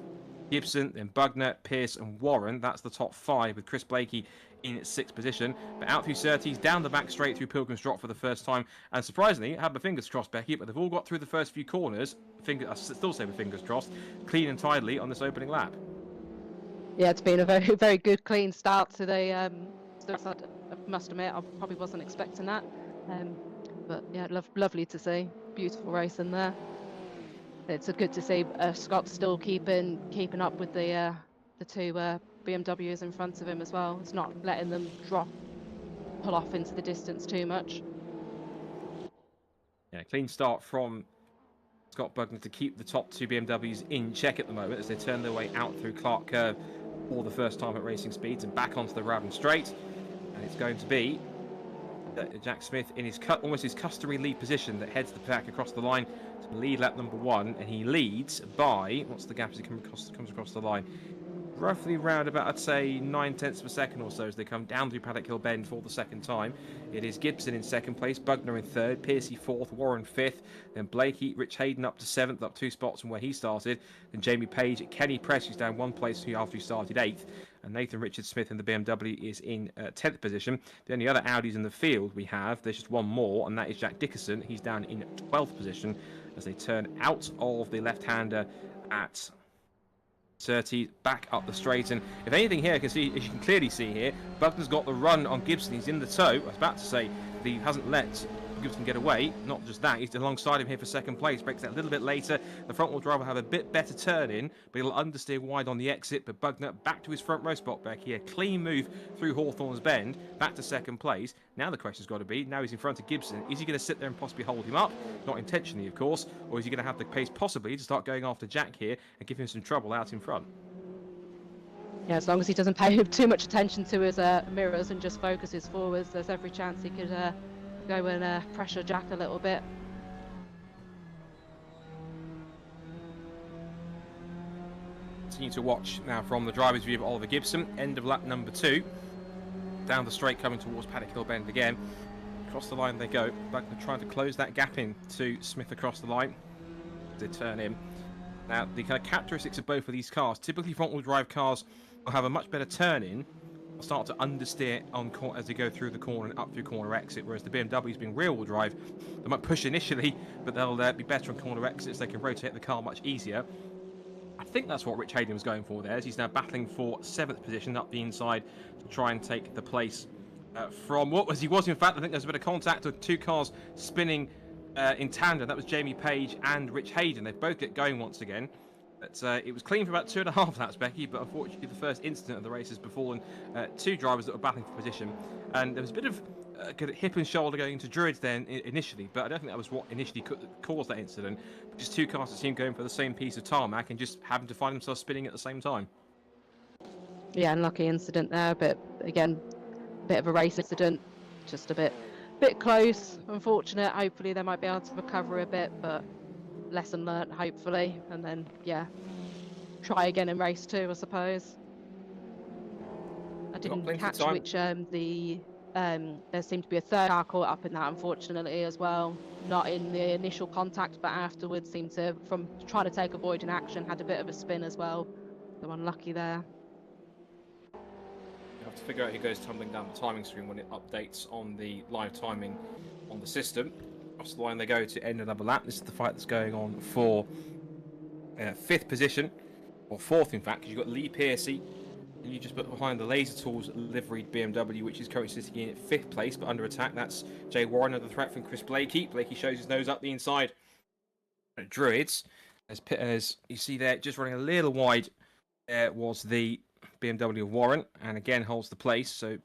Gibson, then Bugner, Pierce and Warren. That's the top 5 with Chris Blakey in 6th position. But out through Surtees, down the back straight through Pilgrim's Drop for the first time. And surprisingly, I have my fingers crossed, Becky, but they've all got through the first few corners. I still say my fingers crossed, clean and tidily on this opening lap. Yeah, it's been a very, very good, clean start to the I must admit, I probably wasn't expecting that. But yeah, lovely to see. Beautiful race in there. It's good to see Scott still keeping up with the 2 BMWs in front of him as well. It's not letting them pull off into the distance too much. Yeah, clean start from Scott Bugner to keep the top 2 BMWs in check at the moment as they turn their way out through Clark Curve for the first time at racing speeds and back onto the Raven Straight. And it's going to be Jack Smith in his almost his customary lead position that heads the pack across the line to lead lap number 1, and he leads by, what's the gap as he comes across the line? Roughly round about, I'd say, 9/10 of a second or so as they come down through Paddock Hill Bend for the second time. It is Gibson in 2nd place, Bugner in 3rd, Piercy 4th, Warren 5th, then Blakey, Rich Hayden up to 7th, up 2 spots from where he started, then Jamie Page, Kenny Press, who's down 1 place after he started 8th, and Nathan Richard Smith in the BMW is in 10th position. The only other Audis in the field we have, there's just one more, and that is Jack Dickerson. He's down in 12th position as they turn out of the left-hander at Surtees, back up the straight. And if anything here, as you can clearly see here, Bugner's got the run on Gibson. He's in the tow. I was about to say that he hasn't let Gibson get away. Not just that, he's alongside him here for 2nd place. Breaks that a little bit later. The front wheel drive will have a bit better turn in, but he'll understeer wide on the exit. But Bugner back to his front row spot back here. Clean move through Hawthorne's Bend, back to 2nd place. Now the question's got to be, now he's in front of Gibson, is he going to sit there and possibly hold him up? Not intentionally, of course. Or is he going to have the pace possibly to start going after Jack here and give him some trouble out in front? Yeah, as long as he doesn't pay too much attention to his mirrors and just focuses forwards, there's every chance he could go and pressure Jack a little bit. continue to watch now from the driver's view of Oliver Gibson. End of lap number 2. Down the straight, coming towards Paddock Hill Bend again. Across the line they go. Bugner trying to close that gap in to Smith across the line. They turn in. Now, the kind of characteristics of both of these cars, typically front-wheel drive cars will have a much better turn-in, start to understeer on as they go through the corner and up through corner exit, whereas the BMWs being rear-wheel drive, they might push initially, but they'll be better on corner exits. They can rotate the car much easier. I think that's what Rich Hayden was going for there, as he's now battling for 7th position up the inside to try and take the place from what was he was in fact. I think there's a bit of contact of 2 cars spinning in tandem. That was Jamie Page and Rich Hayden. They both get going once again. But, it was clean for about 2.5 laps, Becky, but unfortunately the first incident of the race has befallen 2 drivers that were battling for position. And there was a bit of hip and shoulder going into Druids then initially, but I don't think that was what initially caused that incident. Just 2 cars that seemed going for the same piece of tarmac and just happened to find themselves spinning at the same time. Yeah, unlucky incident there, but again, bit of a race incident, just a bit close, unfortunate. Hopefully they might be able to recover a bit, but lesson learnt, hopefully, and then yeah, try again in race 2, I suppose. I didn't catch which there seemed to be a 3rd car caught up in that, unfortunately, as well. Not in the initial contact, but afterwards seemed to, from trying to take avoiding action, had a bit of a spin as well. So unlucky there. You have to figure out who goes tumbling down the timing screen when it updates on the live timing on the system. Across the line they go to end another lap. This is the fight that's going on for 5th position, or 4th in fact, because you've got Lee Piercy, and you just put behind the Laser Tools liveried BMW, which is currently sitting in 5th place, but under attack. That's Jay Warren under threat from Chris Blakey. Blakey shows his nose up the inside. Druids, as you see there, just running a little wide, was the BMW of Warren, and again holds the place. So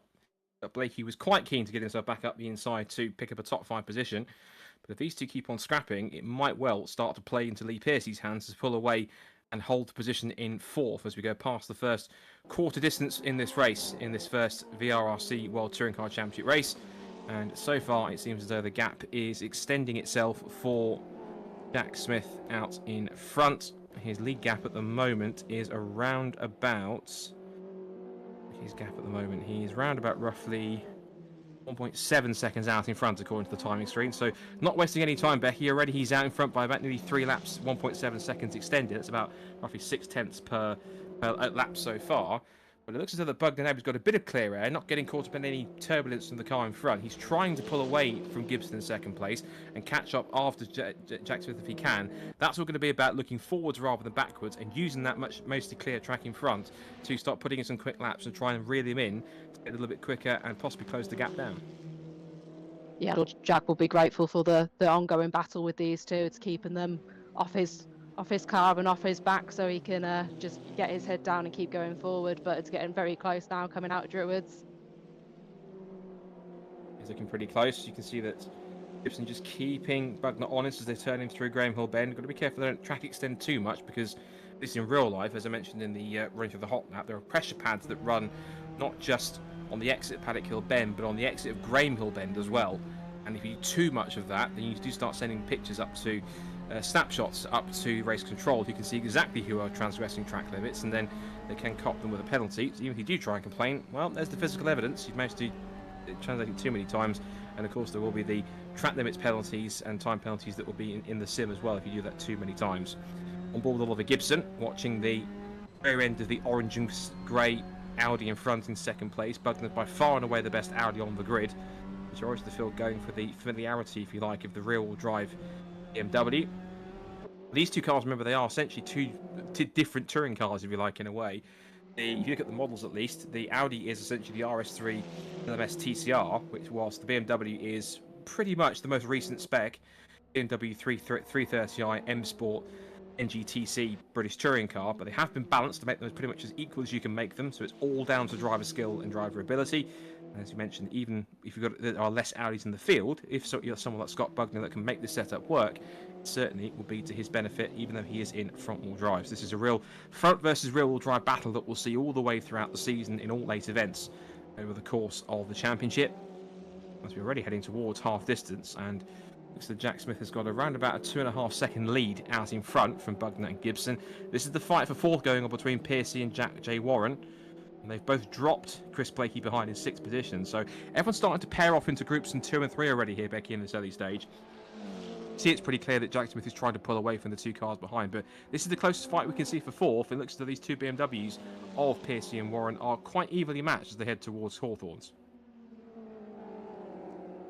Blakey was quite keen to get himself back up the inside to pick up a top 5 position. But if these two keep on scrapping, it might well start to play into Lee Piercy's hands to pull away and hold the position in 4th as we go past the first quarter distance in this race, in this first VRRC World Touring Car Championship race. And so far, it seems as though the gap is extending itself for Jack Smith out in front. His lead gap at the moment is around about... His gap at the moment, he's round about roughly 1.7 seconds out in front according to the timing screen. So not wasting any time, Becky. Already he's out in front by about nearly 3 laps, 1.7 seconds extended. That's about roughly 0.6 per lap so far. But it looks as though the Bugner has got a bit of clear air, not getting caught up in any turbulence from the car in front. He's trying to pull away from Gibson in 2nd place and catch up after Jack Smith if he can. That's all going to be about looking forwards rather than backwards and using that mostly clear track in front to start putting in some quick laps and try and reel him in to get a little bit quicker and possibly close the gap down. Yeah, Jack will be grateful for the ongoing battle with these two. It's keeping them off his car and off his back so he can just get his head down and keep going forward, but it's getting very close now coming out of Druids. He's looking pretty close. You can see that Gibson just keeping Bugner honest as they turn him through Graham Hill Bend. Got to be careful they don't track extend too much, because this is in real life, as I mentioned in the run through the hot lap, there are pressure pads that run not just on the exit of Paddock Hill Bend, but on the exit of Graham Hill Bend as well. And if you do too much of that, then you do start sending pictures up to snapshots up to race control. You can see exactly who are transgressing track limits, and then they can cop them with a penalty. So even if you do try and complain, well, there's the physical evidence. You've managed to translate it too many times, and of course there will be the track limits penalties and time penalties that will be in the sim as well if you do that too many times. On board with Oliver Gibson, watching the very end of the orange and grey Audi in front in 2nd place. Bugner by far and away the best Audi on the grid. Majority of the field going for the familiarity, if you like, of the rear-wheel drive BMW. These two cars, remember, they are essentially two different touring cars, if you like, in a way. If you look at the models, at least, the Audi is essentially the RS3 LMS TCR, which whilst the BMW is pretty much the most recent spec, BMW 330i M Sport NGTC British touring car, but they have been balanced to make them pretty much as equal as you can make them, so it's all down to driver skill and driver ability. And as you mentioned, even if there are less Audis in the field, if you're someone like Scott Bugner that can make this setup work, it certainly will be to his benefit, even though he is in front-wheel drive. So this is a real front versus rear-wheel drive battle that we'll see all the way throughout the season in all 8 events over the course of the championship. As we're already heading towards half distance, and Looks like Jack Smith has got around about a 2.5-second lead out in front from Bugner and Gibson. This is the fight for fourth going on between Piercy and Jack J. Warren. And they've both dropped Chris Blakey behind in 6th position. So everyone's starting to pair off into groups in 2 and 3 already here, Becky, in this early stage. See, it's pretty clear that Jack Smith is trying to pull away from the 2 cars behind, but this is the closest fight we can see for fourth. It looks as though these 2 BMWs of Piercy and Warren are quite evenly matched as they head towards Hawthorns.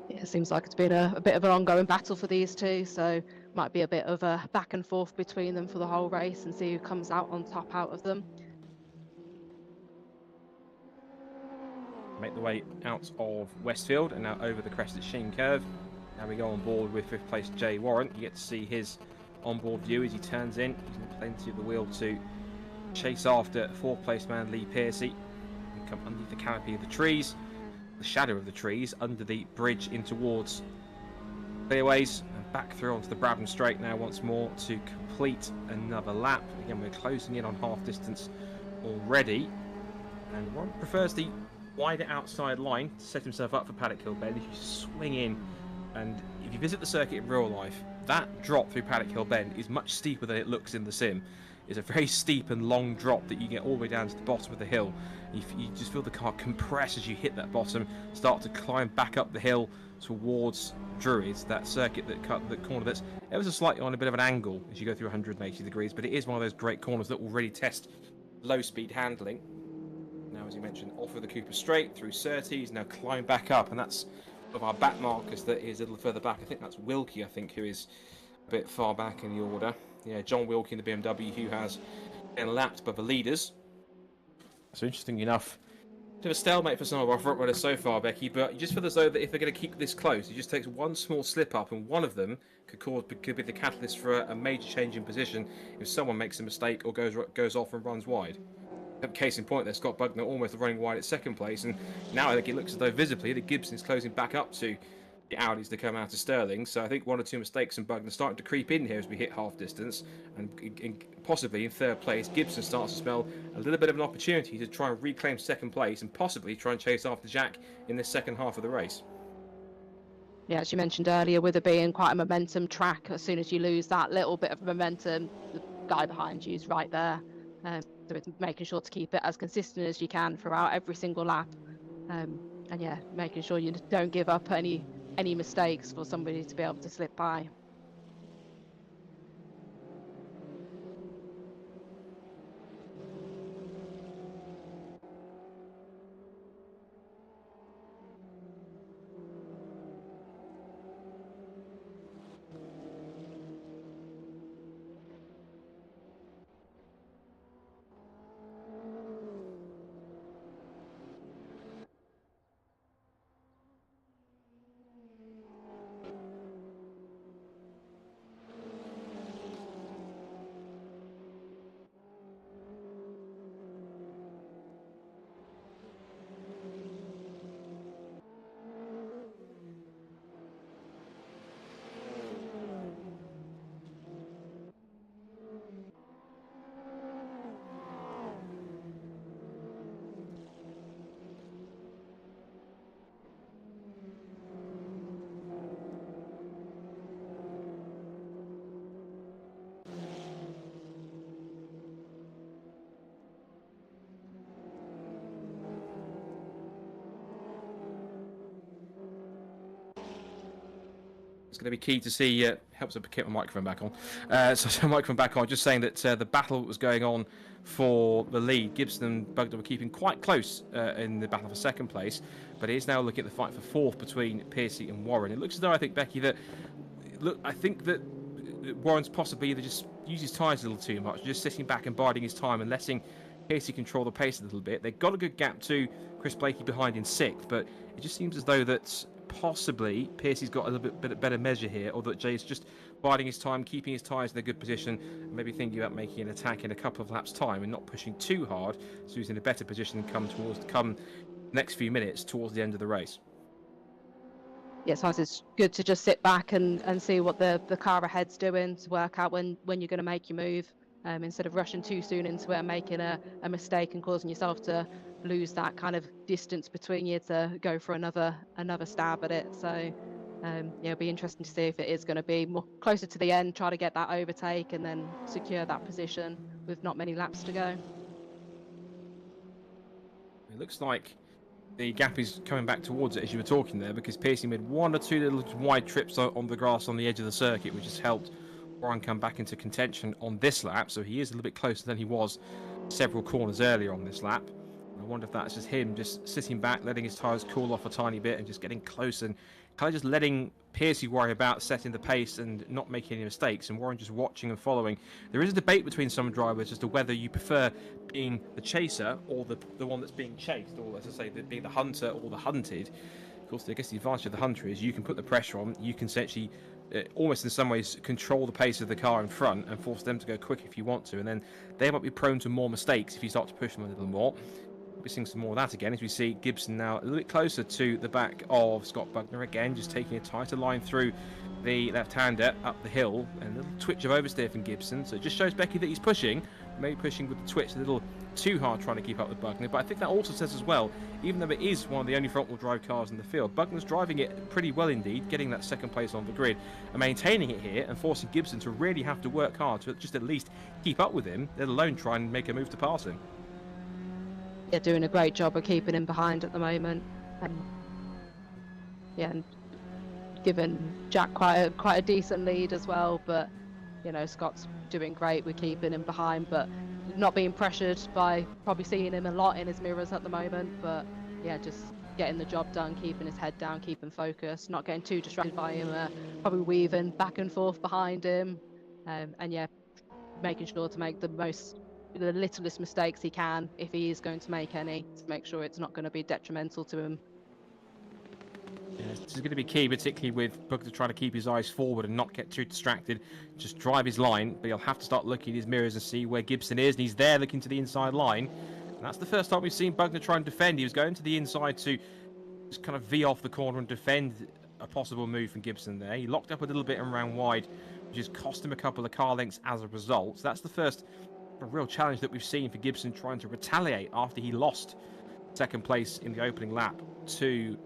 Yeah, it seems like it's been a bit of an ongoing battle for these two, so might be a bit of a back and forth between them for the whole race and see who comes out on top out of them. Make the way out of Westfield and now over the crested Sheen curve. Now we go on board with 5th place Jay Warren. You get to see his onboard view as he turns in, using plenty of the wheel to chase after 4th place man Lee Piercy. And come underneath the canopy of the trees, the shadow of the trees, under the bridge in towards clearways, and back through onto the Brabham Straight now once more to complete another lap. Again, we're closing in on half distance already, and Warren prefers the wider outside line to set himself up for Paddock Hill Bend. If you swing in, and if you visit the circuit in real life, that drop through Paddock Hill Bend is much steeper than it looks in the sim. It's a very steep and long drop that you get all the way down to the bottom of the hill. You just feel the car compress as you hit that bottom, start to climb back up the hill towards Druids, that circuit that cut the corner that's ever so slightly on a bit of an angle as you go through 180 degrees, but it is one of those great corners that will really test low speed handling. Now, as you mentioned, off of the Cooper Straight through Surtees, now climb back up, and that's one of our back markers that is a little further back. I think that's Wilkie, who is a bit far back in the order. Yeah, John Wilkie in the BMW, who has been lapped by the leaders. So interesting enough, bit of a stalemate for some of our front runners so far, Becky, but you just feel as though that if they're going to keep this close, it just takes one small slip up, and one of them could be the catalyst for a major change in position if someone makes a mistake or goes off and runs wide. Case in point there, Scott Bugner almost running wide at 2nd place, and now I think it looks as though visibly that Gibson is closing back up to the Audis to come out of Sterling. So I think 1 or 2 mistakes and Bugner starting to creep in here as we hit half distance, and possibly in 3rd place Gibson starts to smell a little bit of an opportunity to try and reclaim 2nd place and possibly try and chase after Jack in this second half of the race. Yeah, as you mentioned earlier, with it being quite a momentum track, as soon as you lose that little bit of momentum, the guy behind you is right there. So it's making sure to keep it as consistent as you can throughout every single lap, and yeah, making sure you don't give up any mistakes for somebody to be able to slip by. It's going to be key to see. Helps to get my microphone back on. So microphone back on. Just saying that the battle that was going on for the lead, Gibson and Bugner were keeping quite close in the battle for 2nd place, but it is now looking at the fight for 4th between Piercy and Warren. It looks as though I think, Becky, that Warren's possibly either just used his tyres a little too much, just sitting back and biding his time and letting Piercy control the pace a little bit. They've got a good gap to Chris Blakey behind in 6th, but it just seems as though that possibly Piercy's got a little bit better measure here, or that Jay's just biding his time, keeping his tyres in a good position, and maybe thinking about making an attack in a couple of laps' time and not pushing too hard, so he's in a better position come next few minutes towards the end of the race. Yeah, sometimes it's good to just sit back and see what the car ahead's doing to work out when you're going to make your move, instead of rushing too soon into it and making a mistake and causing yourself to lose that kind of distance between you to go for another stab at it. So Yeah, it'll be interesting to see if it is going to be more closer to the end, try to get that overtake and then secure that position with not many laps to go. It looks like the gap is coming back towards it as you were talking there, because Piercy made 1 or 2 little wide trips on the grass on the edge of the circuit, which has helped Warren come back into contention on this lap. So he is a little bit closer than he was several corners earlier on this lap. I wonder if that's just him just sitting back, letting his tyres cool off a tiny bit and just getting close and kind of just letting Piercy worry about setting the pace and not making any mistakes, and Warren just watching and following. There is a debate between some drivers as to whether you prefer being the chaser or the one that's being chased, or as I say, being the hunter or the hunted. Of course, I guess the advantage of the hunter is you can put the pressure on, you can essentially almost in some ways control the pace of the car in front and force them to go quick if you want to, and then they might be prone to more mistakes if you start to push them a little more. We're seeing some more of that again as we see Gibson now a little bit closer to the back of Scott Bugner again, just taking a tighter line through the left-hander up the hill, and a little twitch of oversteer from Gibson. So it just shows Becky that he's pushing, maybe pushing with the twitch a little too hard trying to keep up with Bugner. But I think that also says as well, even though it is one of the only front-wheel drive cars in the field, Bugner's driving it pretty well indeed, getting that second place on the grid and maintaining it here and forcing Gibson to really have to work hard to just at least keep up with him, let alone try and make a move to pass him. Yeah, doing a great job of keeping him behind at the moment. Yeah, and giving Jack quite a decent lead as well. But you know, Scott's doing great with keeping him behind, but not being pressured by probably seeing him a lot in his mirrors at the moment. But yeah, just getting the job done, keeping his head down, keeping focused, not getting too distracted by him, probably weaving back and forth behind him, and yeah, making sure to make the littlest mistakes he can, if he is going to make any, to make sure it's not going to be detrimental to him. Yeah, this is going to be key, particularly with Bugner trying to keep his eyes forward and not get too distracted, just drive his line, but he'll have to start looking at his mirrors and see where Gibson is, and he's there looking to the inside line. And that's the first time we've seen Bugner try and defend. He was going to the inside to just kind of V off the corner and defend a possible move from Gibson there. He locked up a little bit and ran wide, which has cost him a couple of car lengths as a result. So that's the first real challenge that we've seen for Gibson, trying to retaliate after he lost second place in the opening lap to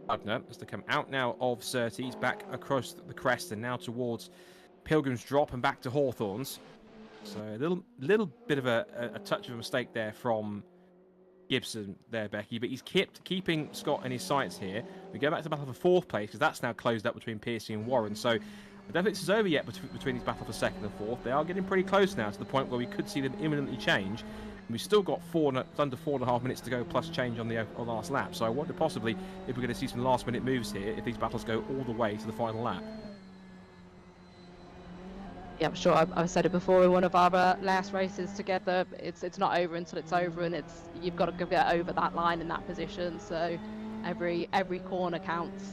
Bugner. As they come out now of Surtees, back across the crest and now towards Pilgrim's Drop and back to Hawthorns. So a little bit of a touch of a mistake there from Gibson there, Becky, but he's keeping Scott in his sights here. We go back to the battle for fourth place because that's now closed up between Piercy and Warren. So I don't think this is over yet between these battle for second and fourth. They are getting pretty close now to the point where we could see them imminently change. And we've still got under 4.5 minutes to go plus change on the last lap. So I wonder possibly if we're going to see some last minute moves here if these battles go all the way to the final lap. Yeah, I'm sure I've said it before in one of our last races together. It's not over until it's over, and you've got to get over that line in that position. So every corner counts.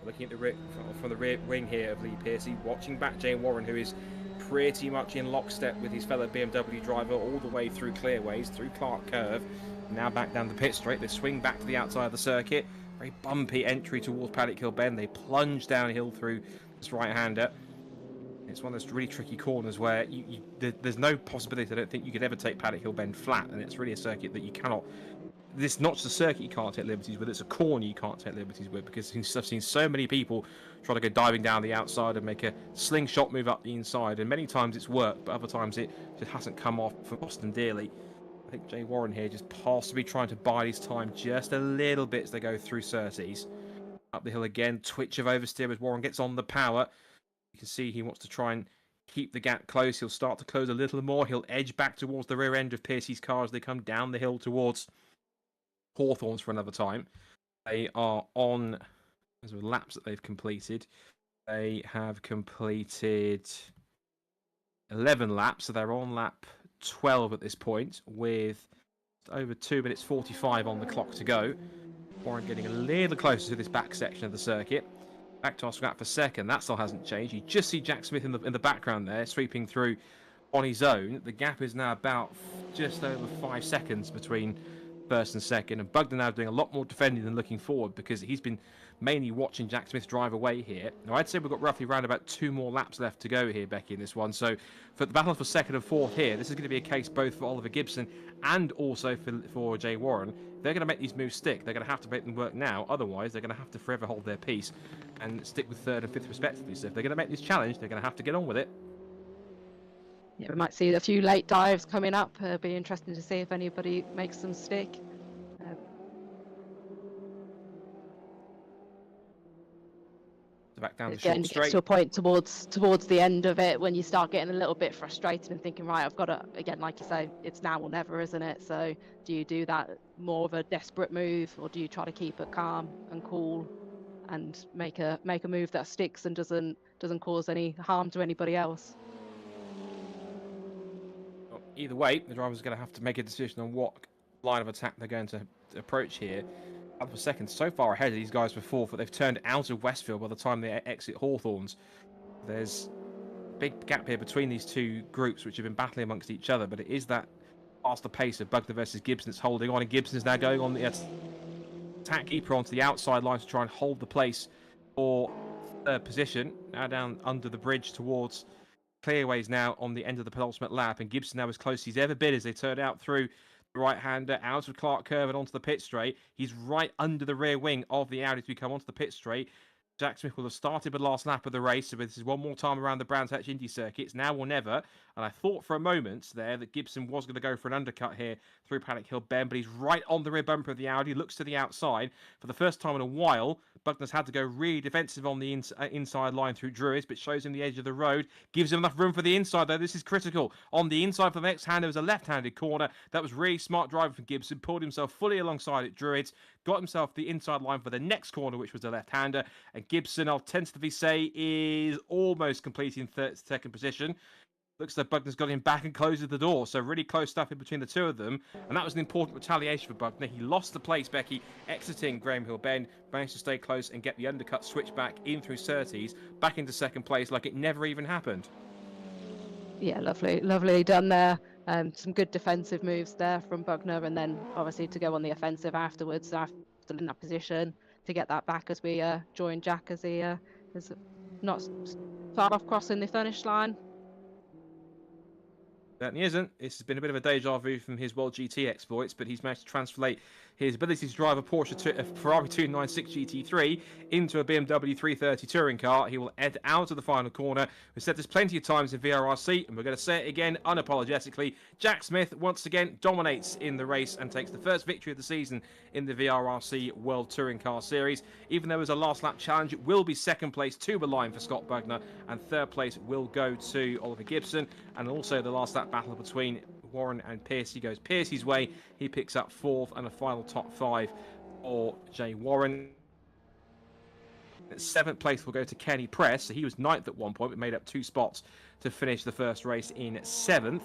Looking at from the rear wing here of Lee Piercy, watching back Jane Warren, who is pretty much in lockstep with his fellow BMW driver all the way through Clearways, through Clark Curve, now back down the pit straight. They swing back to the outside of the circuit. Very bumpy entry towards Paddock Hill Bend. They plunge downhill through this right-hander. It's one of those really tricky corners where there's no possibility, I don't think, you could ever take Paddock Hill Bend flat, and it's really a circuit that you cannot. This not just a circuit you can't take liberties with, it's a corner you can't take liberties with, because I've seen so many people try to go diving down the outside and make a slingshot move up the inside, and many times it's worked, but other times it just hasn't come off for Boston dearly. I think Jay Warren here just possibly trying to bide his time just a little bit as they go through Surtees. Up the hill again, twitch of oversteer as Warren gets on the power. You can see he wants to try and keep the gap close. He'll start to close a little more. He'll edge back towards the rear end of Piercy's car as they come down the hill towards Hawthorns for another time. They are on, as with laps that they've completed, they have completed 11 laps, so they're on lap 12 at this point, with over 2 minutes 45 on the clock to go. Warren getting a little closer to this back section of the circuit. Back to our scrap for second. That still hasn't changed. You just see Jack Smith in the background there, sweeping through on his own. The gap is now about just over 5 seconds between first and second, and Bugner now doing a lot more defending than looking forward because he's been mainly watching Jack Smith drive away here. Now, I'd say we've got roughly around about 2 more laps left to go here, Becky, in this one. So for the battle for second and fourth here, this is going to be a case both for Oliver Gibson and also for Jay Warren. They're going to make these moves stick. They're going to have to make them work now. Otherwise, they're going to have to forever hold their peace and stick with third and fifth respectively. So if they're going to make this challenge, they're going to have to get on with it. Yeah, we might see a few late dives coming up. It'll be interesting to see if anybody makes them stick. Back down the Again, short it straight. gets to a point towards the end of it when you start getting a little bit frustrated and thinking, right, I've got to, again, like you say, it's now or never, isn't it? So do you do that more of a desperate move, or do you try to keep it calm and cool and make a move that sticks and doesn't cause any harm to anybody else? Well, either way, the driver's going to have to make a decision on what line of attack they're going to approach here. Up for second, so far ahead of these guys for fourth, but they've turned out of Westfield by the time they exit Hawthorns. There's a big gap here between these two groups, which have been battling amongst each other, but it is that faster pace of Bugner versus Gibson that's holding on, and Gibson is now going on the attack keeper onto the outside line to try and hold the place for third position. Now down under the bridge towards clearways now on the end of the penultimate lap, and Gibson now as close as he's ever been as they turn out through right-hander out of Clark Curve and onto the pit straight. He's right under the rear wing of the Audi as we come onto the pit straight. Jack Smith will have started the last lap of the race, so this is one more time around the Brands Hatch Indy circuit. It's now or never, and I thought for a moment there that Gibson was going to go for an undercut here through Paddock Hill Bend, but he's right on the rear bumper of the Audi, looks to the outside. For the first time in a while, Bugner's had to go really defensive on the inside line through Druids, but shows him the edge of the road, gives him enough room for the inside, though. This is critical. On the inside for the next hand, there was a left-handed corner. That was really smart driving from Gibson, pulled himself fully alongside at Druids, got himself the inside line for the next corner, which was a left-hander, and Gibson, I'll tentatively say, is almost completing second position. Looks like Bugner's got him back and closes the door, so really close stuff in between the two of them, and that was an important retaliation for Bugner. He lost the place, Becky, exiting Graham Hill Bend, managed to stay close and get the undercut switch back in through Surtees, back into second place like it never even happened. Yeah, lovely done there. Some good defensive moves there from Bugner, and then obviously to go on the offensive afterwards, after in that position, to get that back as we join Jack as he is not start off crossing the finish line. Certainly isn't. This has been a bit of a deja vu from his World GT exploits, but he's managed to translate his ability to drive a Ferrari 296 GT3 into a BMW 330 touring car. He will head out of the final corner. We've said this plenty of times in VRRC, and we're going to say it again unapologetically. Jack Smith once again dominates in the race and takes the first victory of the season in the VRRC World Touring Car Series. Even though it was a last lap challenge, it will be second place to the line for Scott Bugner, and third place will go to Oliver Gibson, and also the last lap battle between Warren and Piercy goes Piercy's way. He picks up fourth and a final top five for Jay Warren. Seventh place will go to Kenny Press. So he was ninth at one point, but made up 2 spots to finish the first race in seventh.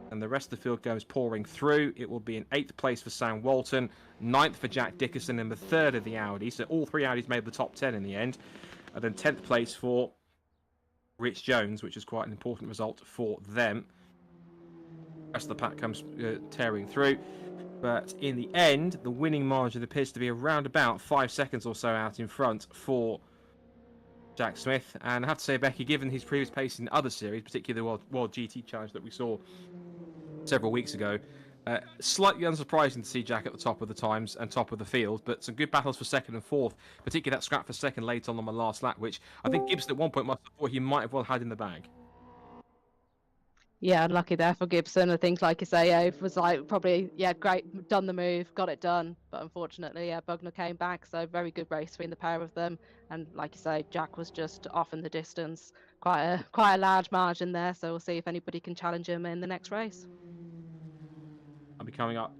And the rest of the field goes pouring through. It will be in 8th place for Sam Walton, 9th for Jack Dickerson, and the 3rd of the Audi. So all 3 Audis made the top 10 in the end. And then 10th place for Rich Jones, which is quite an important result for them. The rest of the pack comes tearing through, but in the end the winning margin appears to be around about 5 seconds or so out in front for Jack Smith. And I have to say, Becky, given his previous pace in other series, particularly the World GT Challenge that we saw several weeks ago, slightly unsurprising to see Jack at the top of the times and top of the field, but some good battles for second and fourth, particularly that scrap for second late on the last lap, which I think Gibson at one point must have thought he might have well had in the bag. Yeah, unlucky there for Gibson. I think, like you say, it was like probably, yeah, great, done the move, got it done. But unfortunately, yeah, Bugner came back. So very good race between the pair of them. And like you say, Jack was just off in the distance. Quite a large margin there. So we'll see if anybody can challenge him in the next race. I'll be coming up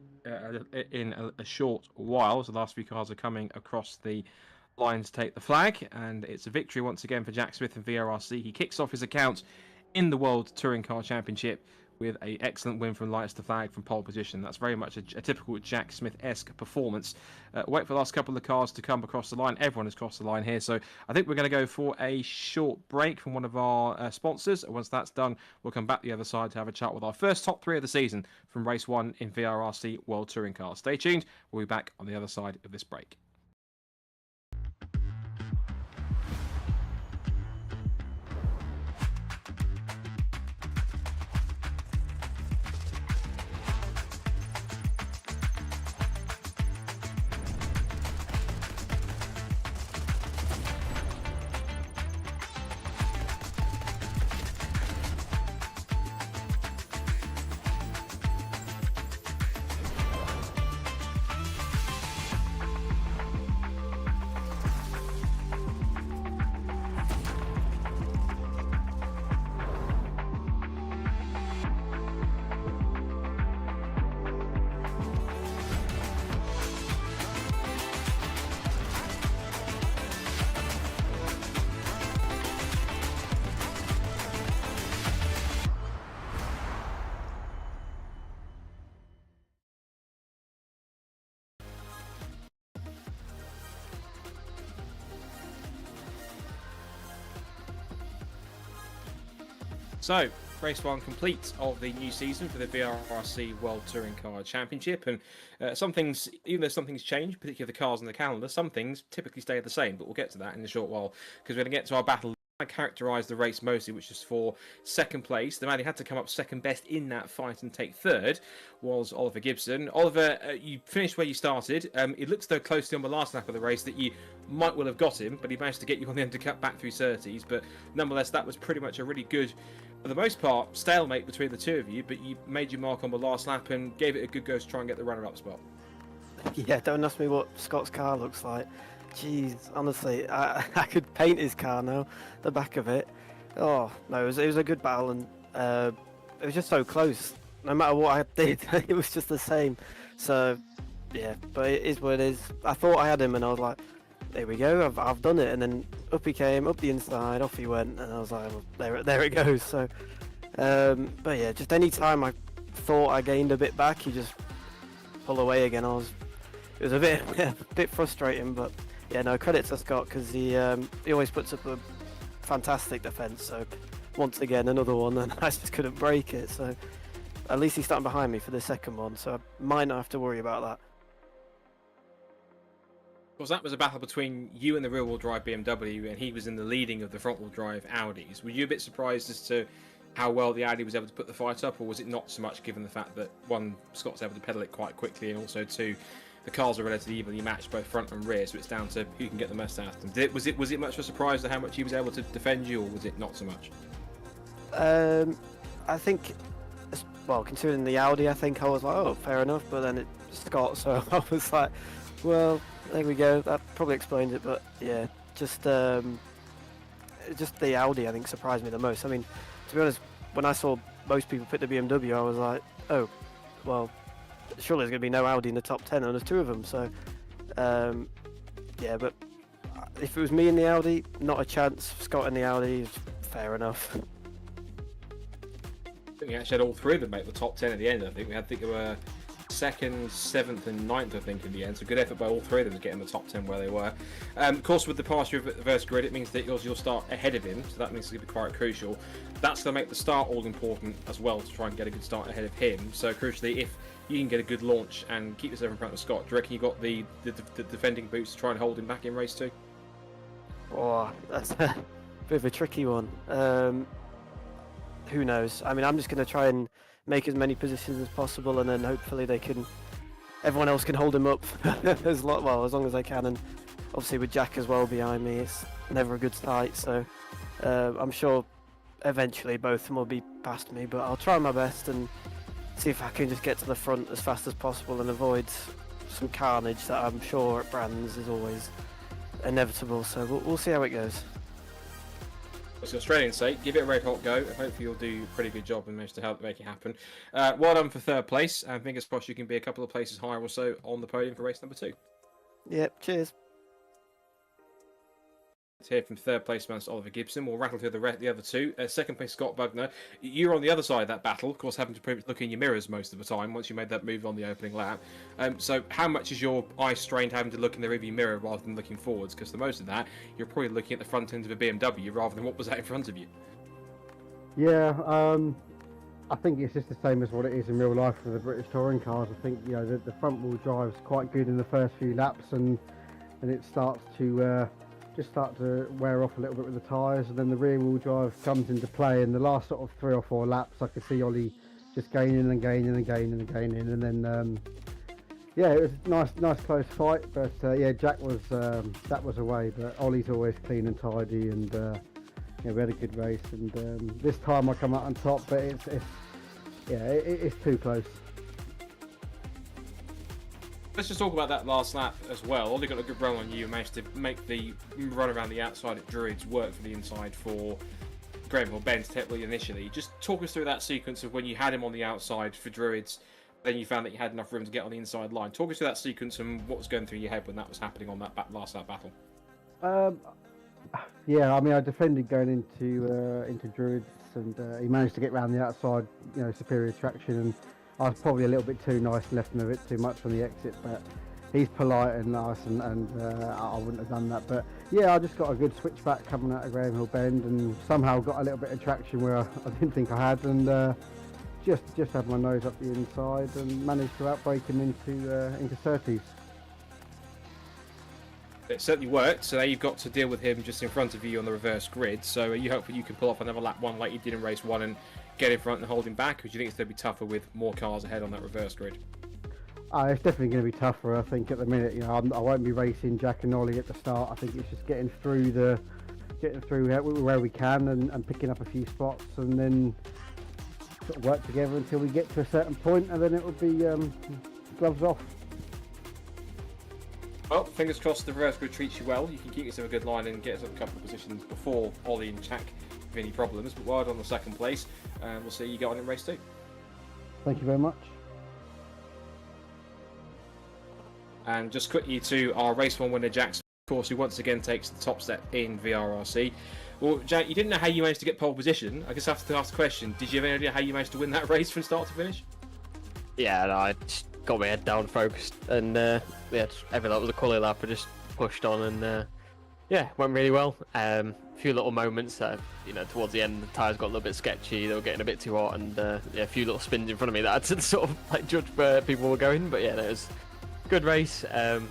in a short while. So the last few cars are coming across the line to take the flag. And it's a victory once again for Jack Smith and VRRC. He kicks off his account in the World Touring Car Championship with an excellent win from Lights to Flag from pole position. That's very much a typical Jack Smith-esque performance. Wait for the last couple of cars to come across the line. Everyone has crossed the line here, so I think we're going to go for a short break from one of our sponsors. Once that's done, we'll come back the other side to have a chat with our first top 3 of the season from race 1 in VRRC World Touring Cars. Stay tuned. We'll be back on the other side of this break. So, race 1 complete of the new season for the VRRC World Touring Car Championship, and some things, even though some things change, particularly the cars on the calendar, some things typically stay the same, but we'll get to that in a short while, because we're going to get to our battle. I characterised the race mostly, which is for second place. The man who had to come up second best in that fight and take third was Oliver Gibson. Oliver, you finished where you started. It looks though closely on the last lap of the race that you might well have got him, but he managed to get you on the undercut back through Surtees. But nonetheless, that was pretty much a really good, for the most part, stalemate between the two of you, but you made your mark on the last lap and gave it a good go to try and get the runner-up spot. Yeah, don't ask me what Scott's car looks like. Jeez, honestly, I could paint his car now, the back of it. Oh, no, it was a good battle, and it was just so close. No matter what I did, it was just the same. So, yeah, but it is what it is. I thought I had him, and I was like, there we go, I've done it. And then up he came, up the inside, off he went, and I was like, well, there it goes. So, but yeah, just any time I thought I gained a bit back, he just pull away again. It was a bit frustrating, but yeah, no, credit to Scott, because he always puts up a fantastic defence. So once again, another one, and I just couldn't break it. So at least he's starting behind me for the second one, so I might not have to worry about that. Of course, that was a battle between you and the rear-wheel drive BMW, and he was in the leading of the front-wheel drive Audis. Were you a bit surprised as to how well the Audi was able to put the fight up, or was it not so much, given the fact that one, Scott's able to pedal it quite quickly, and also two, the cars are relatively evenly matched both front and rear, so it's down to who can get the most out of them. Was it much of a surprise to how much he was able to defend you, or was it not so much? I think, well, considering the Audi, I think I was like, oh, fair enough, but then it's Scott, so I was like, well, there we go, that probably explains it. But yeah, just the Audi, I think, surprised me the most. I mean, to be honest, when I saw most people pick the BMW, I was like, oh, well, surely there's going to be no Audi in the top 10, and there's two of them. So, yeah, but if it was me in the Audi, not a chance. Scott in the Audi is fair enough. I think we actually had all three of them make the top 10 at the end. I think there were 2nd, 7th and 9th, I think, in the end. So good effort by all three of them to get in the top 10 where they were. Of course, with the pass reverse grid, it means that you'll start ahead of him, so that means it's going to be quite crucial. That's going to make the start all important as well, to try and get a good start ahead of him. So crucially, if you can get a good launch and keep yourself in front of Scott, do you reckon you got the defending boots to try and hold him back in race 2? Oh, that's a bit of a tricky one. Who knows? I mean, I'm just going to try and make as many positions as possible, and then hopefully everyone else can hold him up as long as they can. And obviously with Jack as well behind me, it's never a good sight. So I'm sure eventually both of them will be past me, but I'll try my best and see if I can just get to the front as fast as possible and avoid some carnage that I'm sure at Brands is always inevitable. So we'll see how it goes. For the Australian's sake, give it a red hot go, and hopefully you'll do a pretty good job and manage to help make it happen. Well done for 3rd place, and fingers crossed you can be a couple of places higher or so on the podium for race number 2. Yep, cheers. here from third place man Oliver Gibson. We'll rattle through the other two. Second place Scott Bugner. You're on the other side of that battle, of course, having to look in your mirrors most of the time once you made that move on the opening lap. So how much is your eye strained having to look in the rearview mirror rather than looking forwards? Because for most of that, you're probably looking at the front end of a BMW rather than what was that in front of you. Yeah, I think it's just the same as what it is in real life for the British touring cars. I think the front wheel drive is quite good in the first few laps, and it starts to start to wear off a little bit with the tyres, and then the rear wheel drive comes into play. In the last sort of 3 or 4 laps, I could see Ollie just gaining and gaining and gaining and gaining, and then yeah, it was a nice close fight. But yeah, Jack was away, but Ollie's always clean and tidy, and yeah, we had a good race. And this time I come out on top, but it's too close. Let's just talk about that last lap as well. Ollie got a good run on you and managed to make the run around the outside at Druids work for the inside for Grenville Bend technically initially. Just talk us through that sequence of when you had him on the outside for Druids, then you found that you had enough room to get on the inside line. Talk us through that sequence and what was going through your head when that was happening on that last lap battle. Yeah, I mean, I defended going into Druids, and he managed to get round the outside, superior traction, and I was probably a little bit too nice, left him a bit too much on the exit, but he's polite and nice, and I wouldn't have done that. But yeah, I just got a good switchback coming out of Grenville Bend, and somehow got a little bit of traction where I didn't think I had, and just had my nose up the inside and managed to outbrake him into 30s. It certainly worked, so now you've got to deal with him just in front of you on the reverse grid. So are you hopeful you can pull off another lap 1 like you did in race 1 and get in front and hold him back, or do you think it's going to be tougher with more cars ahead on that reverse grid? It's definitely going to be tougher. I think at the minute, I won't be racing Jack and Ollie at the start. I think it's just getting through where we can and picking up a few spots, and then sort of work together until we get to a certain point, and then it will be gloves off. Well, fingers crossed the reverse grid treats you well. You can keep yourself a good line and get yourself a couple of positions before Ollie and Jack have any problems. But well done on the second place. We'll see you go on in race 2. Thank you very much. And just quickly to our race 1 winner, Jack, of course, who once again takes the top step in VRRC. Well, Jack, you didn't know how you managed to get pole position. I guess I have to ask the question, did you have any idea how you managed to win that race from start to finish? Yeah, no, I just got my head down, focused, and yeah, every lap was a quality lap. I just pushed on, and yeah, went really well. A few little moments, towards the end, the tyres got a little bit sketchy. They were getting a bit too hot, and yeah, a few little spins in front of me that I had to sort of like judge where people were going. But yeah, it was a good race. Had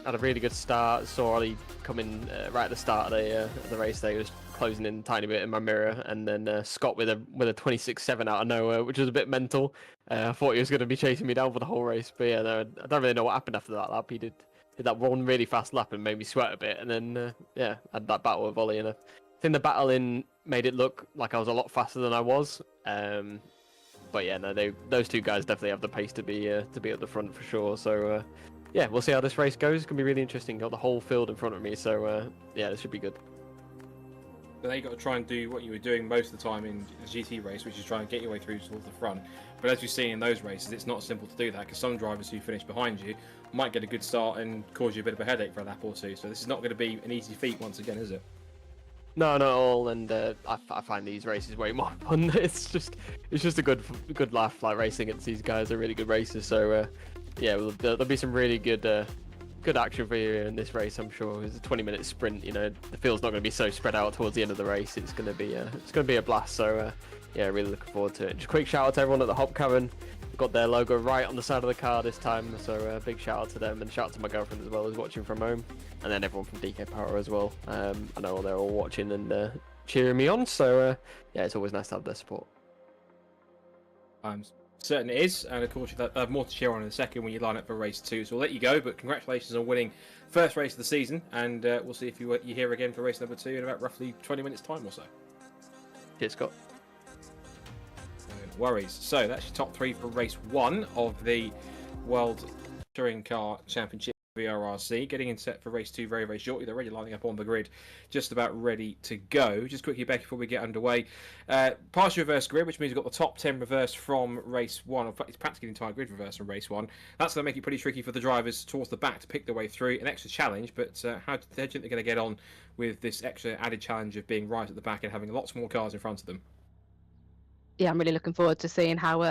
a really good start. Saw Ollie coming right at the start of the race. They was closing in a tiny bit in my mirror, and then Scott with a 26.7 out of nowhere, which was a bit mental. I thought he was going to be chasing me down for the whole race, but yeah, no, I don't really know what happened after that lap. He did that one really fast lap and made me sweat a bit, and then yeah, had that battle with Ollie, and I think the battle in made it look like I was a lot faster than I was. But yeah, no, those two guys definitely have the pace to be at the front for sure. So yeah, we'll see how this race goes. It's gonna be really interesting. Got the whole field in front of me, so yeah, this should be good. But now you've got to try and do what you were doing most of the time in the GT race, which is try and get your way through towards the front. But as you've seen in those races, it's not simple to do that, because some drivers who finish behind you might get a good start and cause you a bit of a headache for a lap or two. So this is not going to be an easy feat once again, is it? No, not at all. And I find these races way more fun. It's just a good laugh, like racing against these guys. They're really good racers. So yeah, there'll be some really good action for you in this race, I'm sure. It's a 20-minute sprint. The field's not going to be so spread out towards the end of the race. It's going to be a blast. So yeah, really looking forward to it. Just a quick shout out to everyone at the Hop Cavern. Got their logo right on the side of the car this time, so big shout out to them, and shout out to my girlfriend as well, who's watching from home, and then everyone from DK Power as well. I know they're all watching and cheering me on, so yeah, it's always nice to have their support. I'm certain it is, and of course you'll have more to cheer on in a second when you line up for race 2, so we'll let you go, but congratulations on winning first race of the season, and we'll see if you're here again for race number 2 in about roughly 20 minutes time or so. Cheers, Scott. No worries. So that's your top 3 for race 1 of the World Touring Car Championship. VRRC, getting in set for race 2 very, very shortly. They're already lining up on the grid, just about ready to go. Just quickly, Becky, before we get underway, partial reverse grid, which means we've got the top 10 reverse from race 1. In fact, it's practically the entire grid reverse from race 1. That's going to make it pretty tricky for the drivers towards the back to pick their way through. An extra challenge, but how do you think they're going to get on with this extra added challenge of being right at the back and having lots more cars in front of them? Yeah, I'm really looking forward to seeing how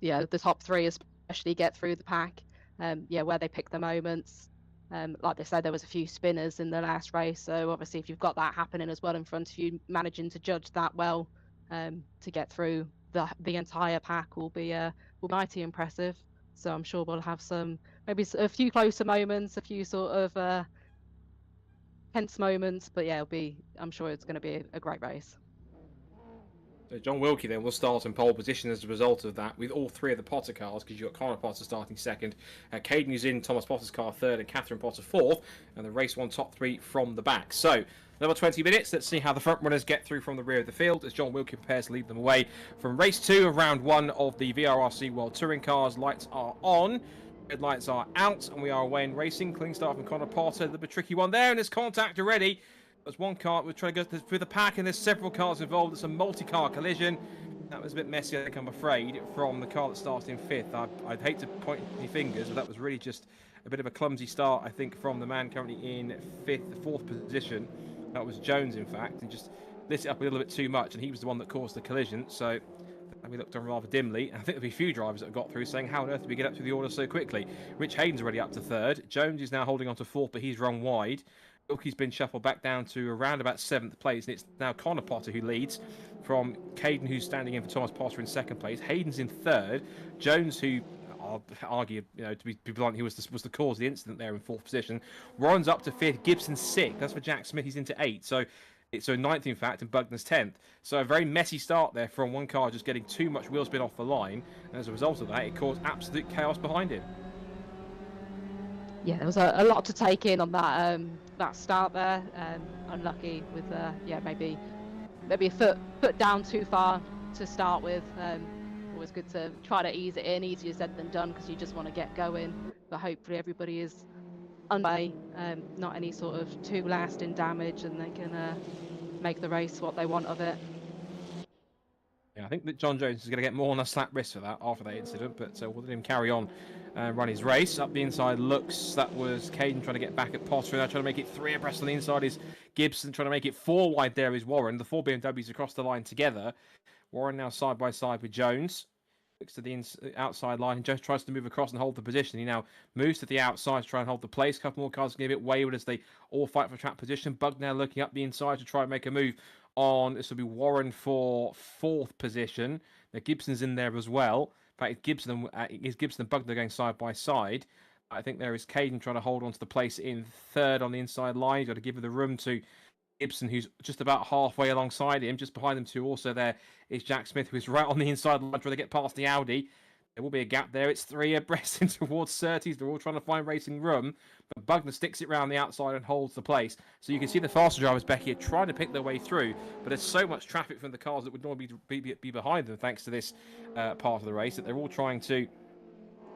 the top 3 especially get through the pack. Where they pick the moments. Like they said, there was a few spinners in the last race, so obviously if you've got that happening as well in front of you, managing to judge that well to get through the entire pack will be mighty impressive. So I'm sure we'll have maybe a few closer moments, a few sort of tense moments, but yeah, I'm sure it's going to be a great race. So John Wilkie then will start in pole position as a result of that, with all 3 of the Potter cars, because you've got Connor Potter starting second, Caden who's in Thomas Potter's car third, and Catherine Potter fourth, and the race 1 top 3 from the back. So another 20 minutes. Let's see how the front runners get through from the rear of the field as John Wilkie prepares to lead them away from race 2 of round 1 of the VRRC World Touring Cars. Lights are on. Red lights are out, and we are away in racing. Clean start from Connor Potter. The tricky one there, and there's contact already. There's one car, we're trying to go through the pack, and there's several cars involved. It's a multi-car collision. That was a bit messy, I think, I'm afraid, from the car that started in 5th. I'd hate to point any fingers, but that was really just a bit of a clumsy start, I think, from the man currently in 4th position. That was Jones, in fact, and just lit it up a little bit too much, and he was the one that caused the collision. So we looked on rather dimly, and I think there'll be a few drivers that have got through saying, how on earth did we get up through the order so quickly? Rich Hayden's already up to 3rd. Jones is now holding on to 4th, but he's run wide. Wilkie's been shuffled back down to around about 7th place, and it's now Connor Potter who leads from Caden, who's standing in for Thomas Potter in 2nd place. Hayden's in 3rd. Jones, who I'll argue, to be blunt, he was the cause of the incident there in 4th position. Warren's up to 5th. Gibson's 6th. That's for Jack Smith. He's into 8th. So 9th, in fact, and Bugner's 10th. So a very messy start there from one car just getting too much wheel spin off the line. And as a result of that, it caused absolute chaos behind him. Yeah, there was a lot to take in on that start there. Unlucky with maybe a foot down too far to start with. Always good to try to ease it in. Easier said than done, because you just want to get going. But hopefully everybody is underway, not any sort of too lasting damage, and they can make the race what they want of it. Yeah, I think that John Jones is going to get more on a slap wrist for that after that incident, but we'll let him carry on and run his race. Up the inside looks, that was Caden trying to get back at Potter, now trying to make it 3 abreast on the inside is Gibson, trying to make it 4 wide there is Warren. The 4 BMWs across the line together. Warren now side by side with Jones. Looks to the outside line, and Jones tries to move across and hold the position. He now moves to the outside to try and hold the place. A couple more cars get a bit wayward as they all fight for track position. Bug now looking up the inside to try and make a move on. This will be Warren for 4th position. Now Gibson's in there as well. In fact, Gibson and Bugner going side by side. I think there is Caden trying to hold on to the place in 3rd on the inside line. You've got to give the room to Gibson, who's just about halfway alongside him. Just behind them two also there is Jack Smith, who's right on the inside line trying to get past the Audi. There will be a gap there. It's 3 abreast in towards 30s. They're all trying to find racing room. But Bugner sticks it round the outside and holds the place. So you can see the faster drivers, Becky, are trying to pick their way through. But there's so much traffic from the cars that would normally be behind them, thanks to this part of the race, that they're all trying to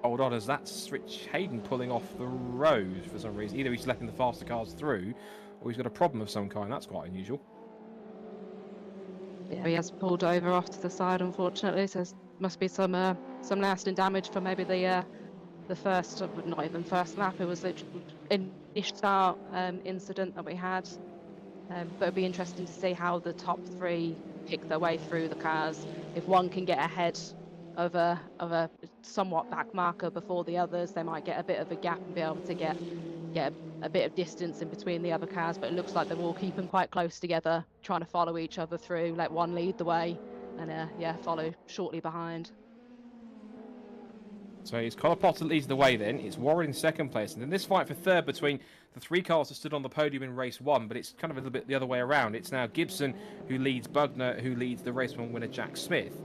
hold on, as that's Rich Hayden pulling off the road for some reason. Either he's letting the faster cars through, or he's got a problem of some kind. That's quite unusual. Yeah, he has pulled over off to the side, unfortunately. So must be some lasting damage for maybe the first, not even first lap. It was the initial start incident that we had. But it'd be interesting to see how the top 3 pick their way through the cars. If one can get ahead of a somewhat back marker before the others, they might get a bit of a gap and be able to get a bit of distance in between the other cars. But it looks like they're all keeping quite close together, trying to follow each other through, let one lead the way and follow shortly behind. So it's Connor Potter that leads the way then. It's Warren in 2nd place. And then this fight for 3rd between the 3 cars that stood on the podium in race 1, but it's kind of a little bit the other way around. It's now Gibson who leads Bugner, who leads the race 1 winner Jack Smith.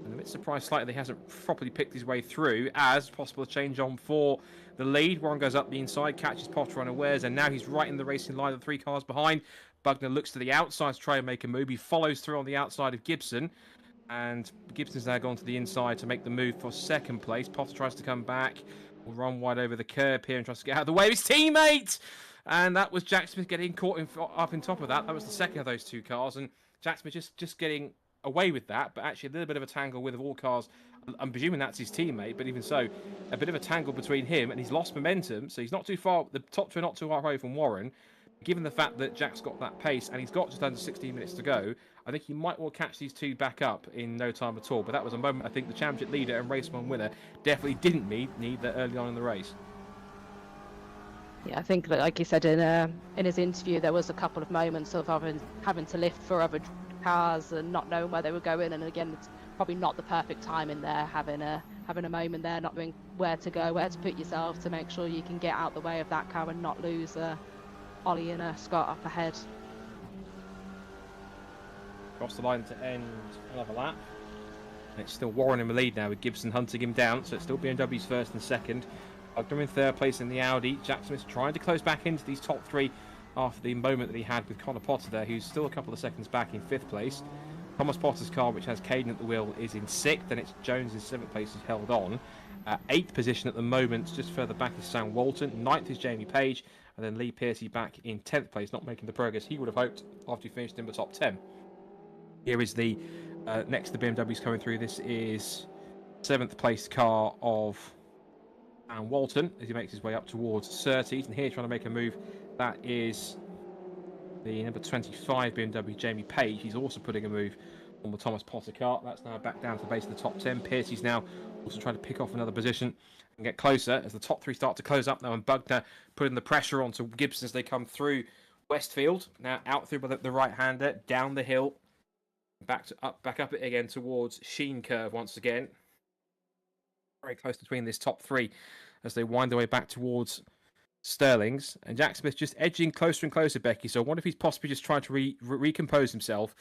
And I'm a bit surprised slightly he hasn't properly picked his way through, as possible change on for the lead. Warren goes up the inside, catches Potter unawares, and now he's right in the racing line of the 3 cars behind. Bugner looks to the outside to try and make a move. He follows through on the outside of Gibson, and Gibson's now gone to the inside to make the move for 2nd place. Potter tries to come back. will run wide over the curb here and tries to get out of the way of his teammate. And that was Jack Smith getting caught up in top of that. That was the second of those two cars. And Jack Smith just getting away with that, but actually a little bit of a tangle with all cars. I'm presuming that's his teammate, but even so, a bit of a tangle between him, and he's lost momentum, so he's not too far. The top two are not too far away from Warren. Given the fact that Jack's got that pace and he's got just under 16 minutes to go, I think he might well catch these two back up in no time at all. But that was a moment I think the championship leader and race one winner definitely didn't need that early on in the race. Yeah, I think that, like he said in his interview, there was a couple of moments of having to lift for other cars and not knowing where they were going. And again, it's probably not the perfect time in there, having a moment there, not knowing where to go, where to put yourself to make sure you can get out the way of that car and not lose Ollie and Scott up ahead. Across the line to end another lap. And it's still Warren in the lead now with Gibson hunting him down, so it's still BMW's first and second. Ogden in third place in the Audi. Jack Smith trying to close back into these top three after the moment that he had with Connor Potter there, who's still a couple of seconds back in fifth place. Thomas Potter's car, which has Caden at the wheel, is in sixth, and it's Jones in seventh place who's held on. Eighth position at the moment, just further back is Sam Walton. Ninth is Jamie Page, and then Lee Piercy back in 10th place, not making the progress he would have hoped after he finished in the top 10. Here is the next the BMW's coming through. This is 7th place car of Sam Walton as he makes his way up towards Surtees, and here trying to make a move. That is the number 25 BMW, Jamie Page. He's also putting a move on the Thomas Potter car. That's now back down to the base of the top 10. Piercy's now also trying to pick off another position and get closer as the top three start to close up now, and Bugner putting the pressure onto Gibson as they come through Westfield. Now out through the right-hander, down the hill, back up it again towards Sheen Curve once again. Very close between this top three as they wind their way back towards Sterling's, and Jack Smith just edging closer and closer, Becky. So I wonder if he's possibly just trying to recompose himself,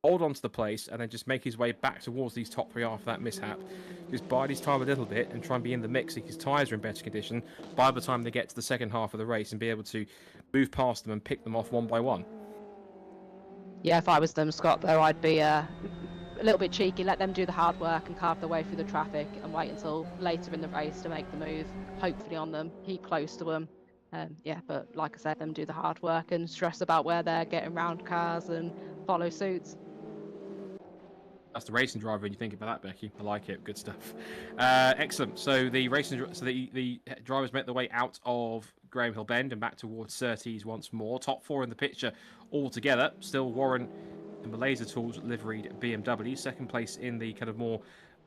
hold on to the place, and then just make his way back towards these top three after that mishap. Just bide his time a little bit and try and be in the mix if his tyres are in better condition by the time they get to the second half of the race and be able to move past them and pick them off one by one. Yeah, if I was them, Scott, though, I'd be a little bit cheeky, let them do the hard work and carve their way through the traffic and wait until later in the race to make the move, hopefully on them, keep close to them. Yeah, but like I said, them do the hard work and stress about where they're getting round cars and follow suits. That's the racing driver, and you think about that, Becky. I like it. Good stuff. Excellent. So the drivers make their way out of Graham Hill Bend and back towards Surtees once more. Top four in the picture all together. Still Warren in the Laser Tools liveried BMW. Second place in the kind of more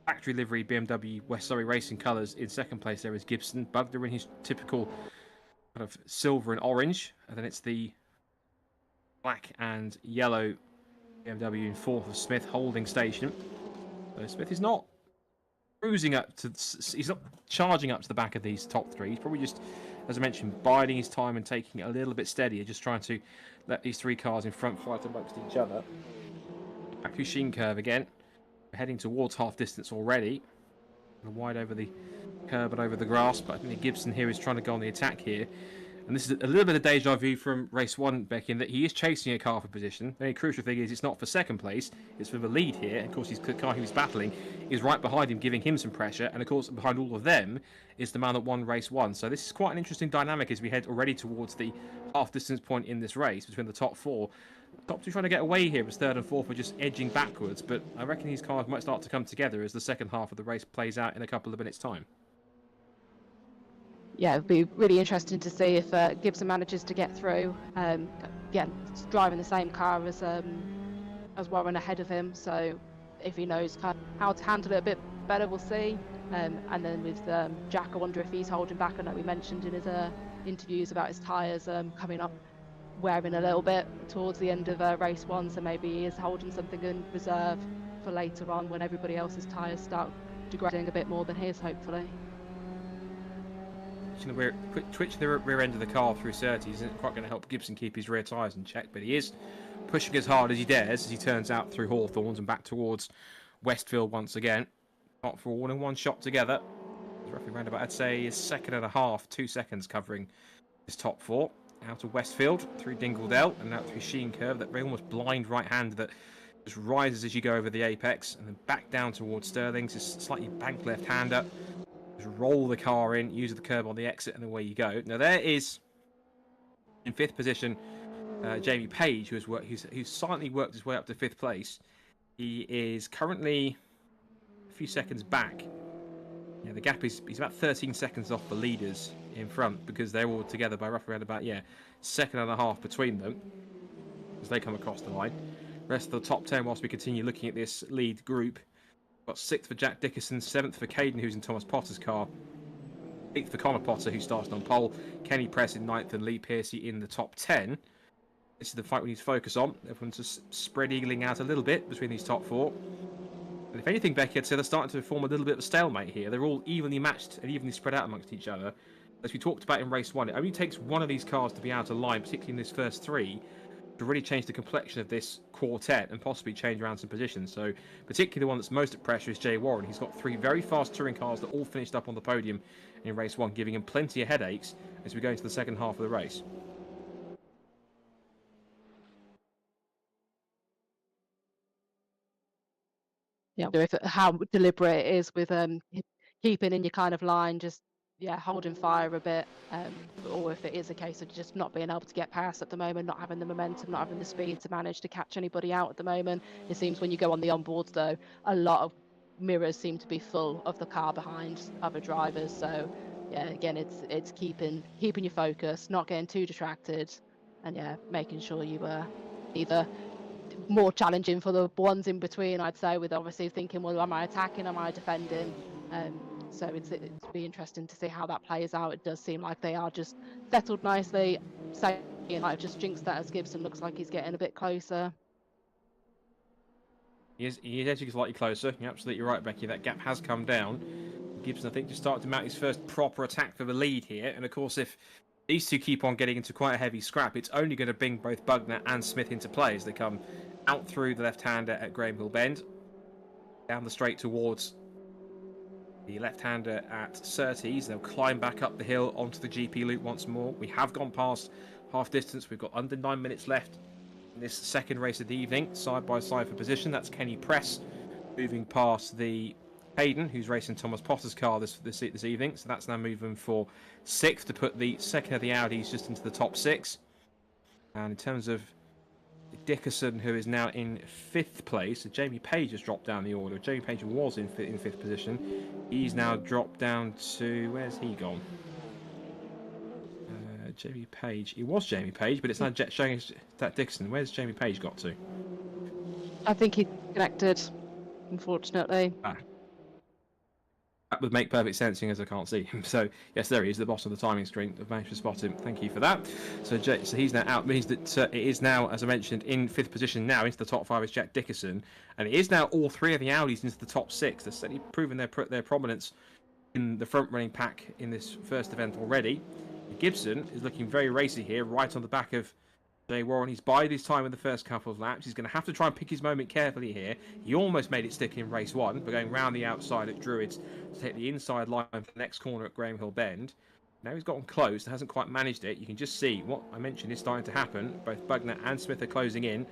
factory liveried BMW West Surrey Racing colours. In second place there is Gibson. Bugner in his typical kind of silver and orange. And then it's the black and yellow BMW in fourth of Smith holding station. So Smith is not cruising up to, he's not charging up to the back of these top three. He's probably just, as I mentioned, biding his time and taking it a little bit steadier, just trying to let these three cars in front fight amongst each other. Back to Sheen Curve again. We're heading towards half distance already. Wide over the curb and over the grass, but I think Gibson here is trying to go on the attack here. And this is a little bit of deja vu from race one, Becky, in that he is chasing a car for position. The only crucial thing is it's not for second place, it's for the lead here. And of course, his car he was battling is right behind him, giving him some pressure. And of course, behind all of them is the man that won race one. So this is quite an interesting dynamic as we head already towards the half distance point in this race between the top four. Top two trying to get away here as third and fourth are just edging backwards, but I reckon these cars might start to come together as the second half of the race plays out in a couple of minutes' time. Yeah, it'd be really interesting to see if Gibson manages to get through. Yeah, driving the same car as Warren ahead of him, so if he knows how to handle it a bit better, we'll see. And then with Jack, I wonder if he's holding back. I know we mentioned in his interviews about his tyres coming up wearing a little bit towards the end of race one, so maybe he is holding something in reserve for later on when everybody else's tyres start degrading a bit more than his, hopefully. Twitch the rear end of the car through Surtees isn't quite going to help Gibson keep his rear tyres in check, but he is pushing as hard as he dares as he turns out through Hawthorns and back towards Westfield once again. Not for all in one shot together. It's roughly around about, I'd say, a second and a half, 2 seconds covering this top four. Out of Westfield through Dingledale and out through Sheen Curve, that very almost blind right hand that just rises as you go over the apex, and then back down towards Sterling's, just slightly banked left hander. Just roll the car in, use the curb on the exit, and away you go. Now there is, in 5th position, Jamie Page, who's silently worked his way up to 5th place. He is currently a few seconds back. Yeah, the gap is he's about 13 seconds off the leaders in front, because they're all together by roughly around about second and a half between them as they come across the line. Rest of the top 10, whilst we continue looking at this lead group, got 6th for Jack Dickerson, 7th for Caden, who's in Thomas Potter's car, 8th for Connor Potter, who started on pole, Kenny Press in 9th, and Lee Piercy in the top 10. This is the fight we need to focus on. Everyone's just spread eagling out a little bit between these top 4. And if anything, Becky, I'd say they're starting to form a little bit of a stalemate here. They're all evenly matched and evenly spread out amongst each other. As we talked about in race 1, it only takes one of these cars to be out of line, particularly in this first 3, to really change the complexion of this quartet and possibly change around some positions. So particularly the one that's most at pressure is Jay Warren. He's got 3 very fast touring cars that all finished up on the podium in race 1, giving him plenty of headaches as we go into the second half of the race. Yeah, with how deliberate it is with keeping in your kind of line, just holding fire a bit, or if it is a case of just not being able to get past at the moment, not having the momentum, not having the speed to manage to catch anybody out at the moment. It seems when you go on the onboards though, a lot of mirrors seem to be full of the car behind other drivers. So yeah, again, it's keeping your focus, not getting too distracted, and making sure you either more challenging for the ones in between, I'd say, with obviously thinking, well, am I attacking, am I defending? So it's be interesting to see how that plays out. It does seem like they are just settled nicely. So I've just jinxed that as Gibson looks like he's getting a bit closer. He is edging slightly closer. You're absolutely right, Becky. That gap has come down. Gibson, I think, just started to mount his first proper attack for the lead here. And of course, if these two keep on getting into quite a heavy scrap, it's only going to bring both Bugner and Smith into play as they come out through the left-hander at Graham Hill Bend, down the straight towards the left-hander at Surtees. They'll climb back up the hill onto the GP loop once more. We have gone past half distance. We've got under 9 minutes left in this second race of the evening, side by side for position. That's Kenny Press moving past the Hayden, who's racing Thomas Potter's car this evening. So that's now moving for 6th to put the second of the Audis just into the top 6. And in terms of Dickerson, who is now in 5th place, so Jamie Page has dropped down the order. Jamie Page was in 5th position. He's now dropped down to, where's he gone? Jamie Page. It was Jamie Page, but it's now showing that Dickerson. Where's Jamie Page got to? I think he's connected, unfortunately. That would make perfect sense, seeing as I can't see him. So yes, there he is, the boss of the timing screen. I've managed to spot him. Thank you for that. So he's now out. Means that it is now, as I mentioned, in 5th position now into the top 5 is Jack Dickerson, and it is now all 3 of the Audis into the top 6. They're certainly proven their prominence in the front running pack in this first event already. Gibson is looking very racy here, right on the back of Jay Warren. He's bided his time in the first couple of laps. He's going to have to try and pick his moment carefully here. He almost made it stick in race 1, but going round the outside at Druids to take the inside line for the next corner at Graham Hill Bend. Now he's gotten close, hasn't quite managed it. You can just see what I mentioned is starting to happen. Both Bugner and Smith are closing in.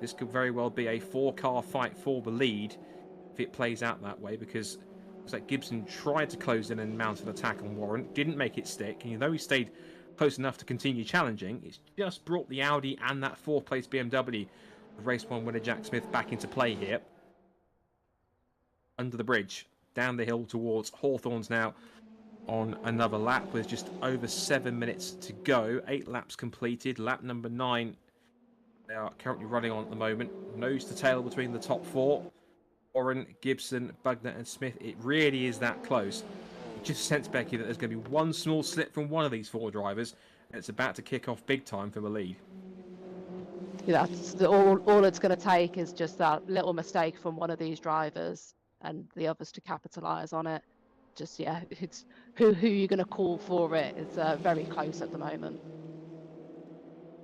This could very well be a 4-car fight for the lead if it plays out that way, because looks like Gibson tried to close in and mount an attack on Warren, didn't make it stick, and though he stayed close enough to continue challenging, it's just brought the Audi and that 4th place BMW of race 1 winner Jack Smith back into play here. Under the bridge, down the hill towards Hawthorns now on another lap with just over 7 minutes to go. 8 laps completed. Lap number 9 they are currently running on at the moment. Nose to tail between the top 4. Warren, Gibson, Bugner and Smith. It really is that close. You just sense, Becky, that there's going to be one small slip from one of these 4 drivers, and it's about to kick off big time for the lead. Yeah, that's all it's going to take is just that little mistake from one of these drivers and the others to capitalise on it. Just, it's who you're going to call for it. It's very close at the moment.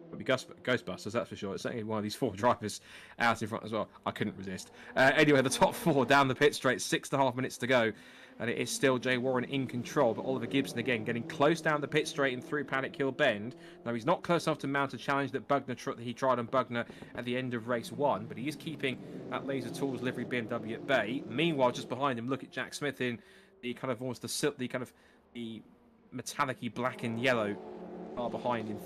It'll be Ghostbusters, that's for sure. It's certainly one of these 4 drivers out in front as well. I couldn't resist. Anyway, the top 4 down the pit straight, 6.5 minutes to go. And it is still Jay Warren in control, but Oliver Gibson again getting close down the pit straight and through Paddock Hill Bend. Now he's not close enough to mount a challenge that he tried on Bugner at the end of race 1, but he is keeping that Laser Tools livery BMW at bay. Meanwhile, just behind him, look at Jack Smith in the kind of almost the metallic-y black and yellow car behind in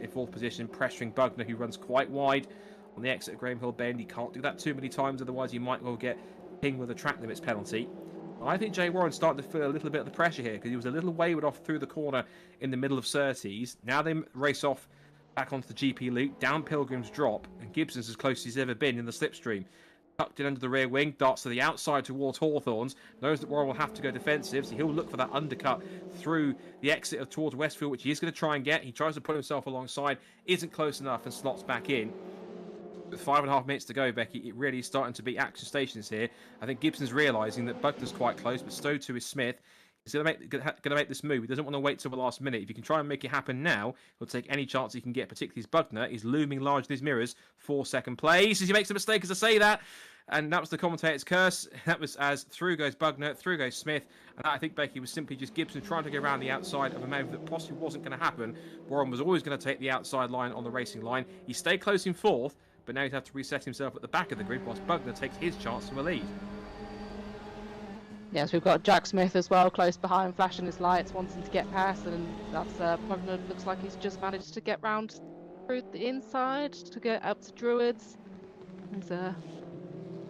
fourth position, pressuring Bugner, who runs quite wide on the exit of Graham Hill Bend. He can't do that too many times, otherwise he might well get pinged with a track limits penalty. I think Jay Warren's starting to feel a little bit of the pressure here, because he was a little wayward off through the corner in the middle of Surtees. Now they race off back onto the GP loop, down Pilgrim's Drop, and Gibson's as close as he's ever been in the slipstream. Tucked in under the rear wing, darts to the outside towards Hawthorns, knows that Warren will have to go defensive, so he'll look for that undercut through the exit towards Westfield, which he is going to try and get. He tries to put himself alongside, isn't close enough, and slots back in. With 5.5 minutes to go, Becky, it really is starting to be action stations here. I think Gibson's realising that Bugner's quite close, but so too is Smith. He's going to make this move. He doesn't want to wait till the last minute. If he can try and make it happen now, he'll take any chance he can get, particularly as Bugner is looming large in his mirrors for second place. As he makes a mistake as I say that, and that was the commentator's curse. That was as through goes Bugner, through goes Smith, and that, I think, Becky, was simply just Gibson trying to go around the outside of a move that possibly wasn't going to happen. Warren was always going to take the outside line on the racing line. He stayed close in fourth, but now he'd have to reset himself at the back of the grid whilst Bugner takes his chance to a lead. Yes, we've got Jack Smith as well, close behind, flashing his lights, wanting to get past, and that's Bugner looks like he's just managed to get round through the inside to get up to Druids. As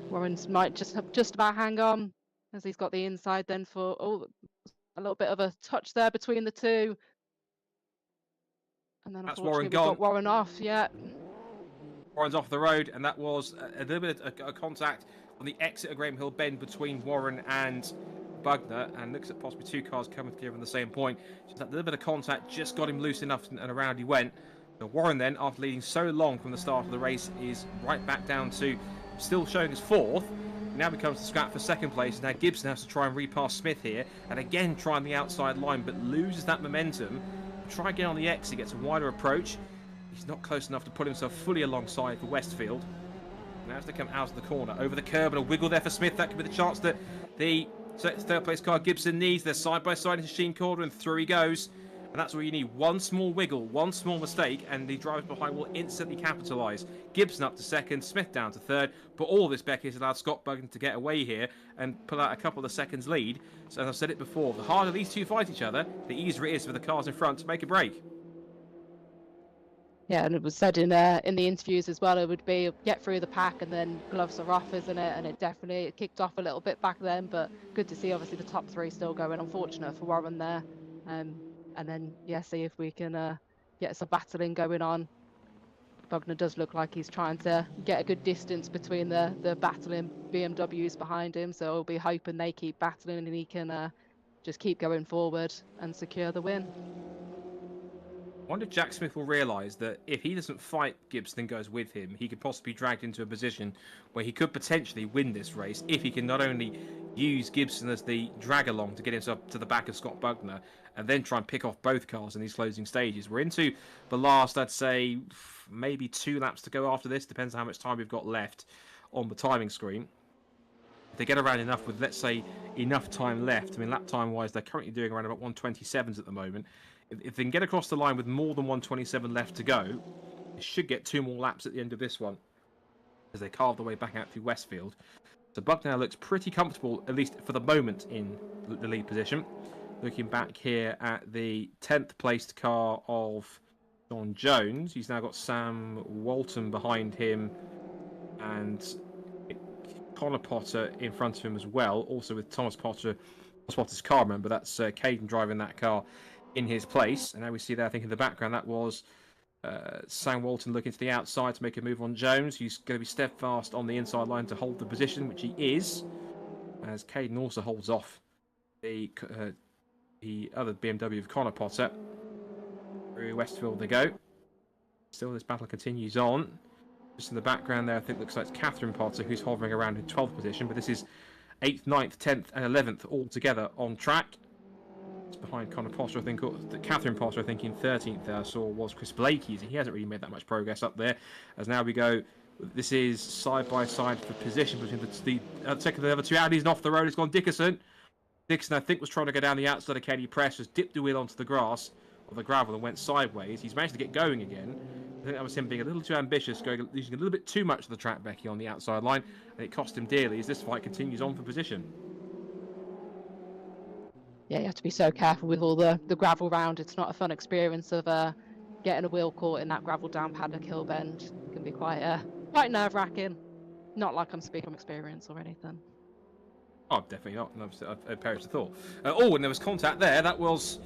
Warren's might just about hang on, as he's got the inside then for a little bit of a touch there between the two. And then that's unfortunately Warren gone. We've got Warren off, yeah. Warren's off the road, and that was a little bit of a contact on the exit of Graham Hill Bend between Warren and Bugner, and looks at possibly two cars coming together on the same point. Just that little bit of contact just got him loose enough, and around he went. So Warren then, after leading so long from the start of the race, is right back down to still showing as fourth. Now becomes the scrap for second place. Now Gibson has to try and repass Smith here, and again trying the outside line, but loses that momentum. Try again on the exit, gets a wider approach. He's not close enough to put himself fully alongside for Westfield. Now as they come out of the corner, over the curb, and a wiggle there for Smith. That could be the chance that the third place car Gibson needs. They're side by side into Sheen corner, and through he goes. And that's where you need one small wiggle, one small mistake, and the drivers behind will instantly capitalise. Gibson up to second, Smith down to third. But all this, Becky, has allowed Scott Bugner to get away here and pull out a couple of seconds lead. So as I've said it before, the harder these two fight each other, the easier it is for the cars in front to make a break. Yeah, and it was said in the interviews as well, it would be get through the pack and then gloves are off, isn't it? And it definitely kicked off a little bit back then, but good to see obviously the top three still going. Unfortunate for Warren there. And then, yeah, see if we can get some battling going on. Bugner does look like he's trying to get a good distance between the battling BMWs behind him, so we'll be hoping they keep battling and he can just keep going forward and secure the win. I wonder if Jack Smith will realise that if he doesn't fight Gibson and goes with him, he could possibly be dragged into a position where he could potentially win this race if he can not only use Gibson as the drag along to get himself to the back of Scott Bugner and then try and pick off both cars in these closing stages. We're into the last, I'd say, maybe 2 laps to go after this. Depends on how much time we've got left on the timing screen. If they get around enough with, let's say, enough time left, I mean, lap time-wise, they're currently doing around about 1:27s at the moment. If they can get across the line with more than 1:27 left to go, they should get 2 more laps at the end of this one as they carve their way back out through Westfield. So Bugner looks pretty comfortable, at least for the moment, in the lead position. Looking back here at the 10th placed car of John Jones, he's now got Sam Walton behind him and Connor Potter in front of him as well, also with Thomas Potter's car, remember, that's Caden driving that car in his place. And now we see there, I think in the background, that was Sam Walton looking to the outside to make a move on Jones. He's going to be steadfast on the inside line to hold the position, which he is, as Caden also holds off the other BMW of Connor Potter. Through Westfield they go. Still this battle continues on. Just in the background there, I think looks like it's Catherine Potter who's hovering around in 12th position, but this is 8th, 9th, 10th and 11th all together on track. It's behind Connor Potter, I think. Catherine Potter, I think, in 13th there I saw was Chris Blakey. He hasn't really made that much progress up there. As now we go, this is side by side for position between the other 2 Audis, and off the road it's gone Dickerson. Dixon, I think, was trying to go down the outside of Kenny Press, just dipped the wheel onto the grass or the gravel and went sideways. He's managed to get going again. I think that was him being a little too ambitious, using a little bit too much of the track, Becky, on the outside line, and it cost him dearly as this fight continues on for position. Yeah, you have to be so careful with all the gravel round. It's not a fun experience of getting a wheel caught in that gravel down paddock hill bend. It can be quite nerve-wracking. Not like I'm speaking from experience or anything. Oh, definitely not. I perished the thought. And there was contact there. That was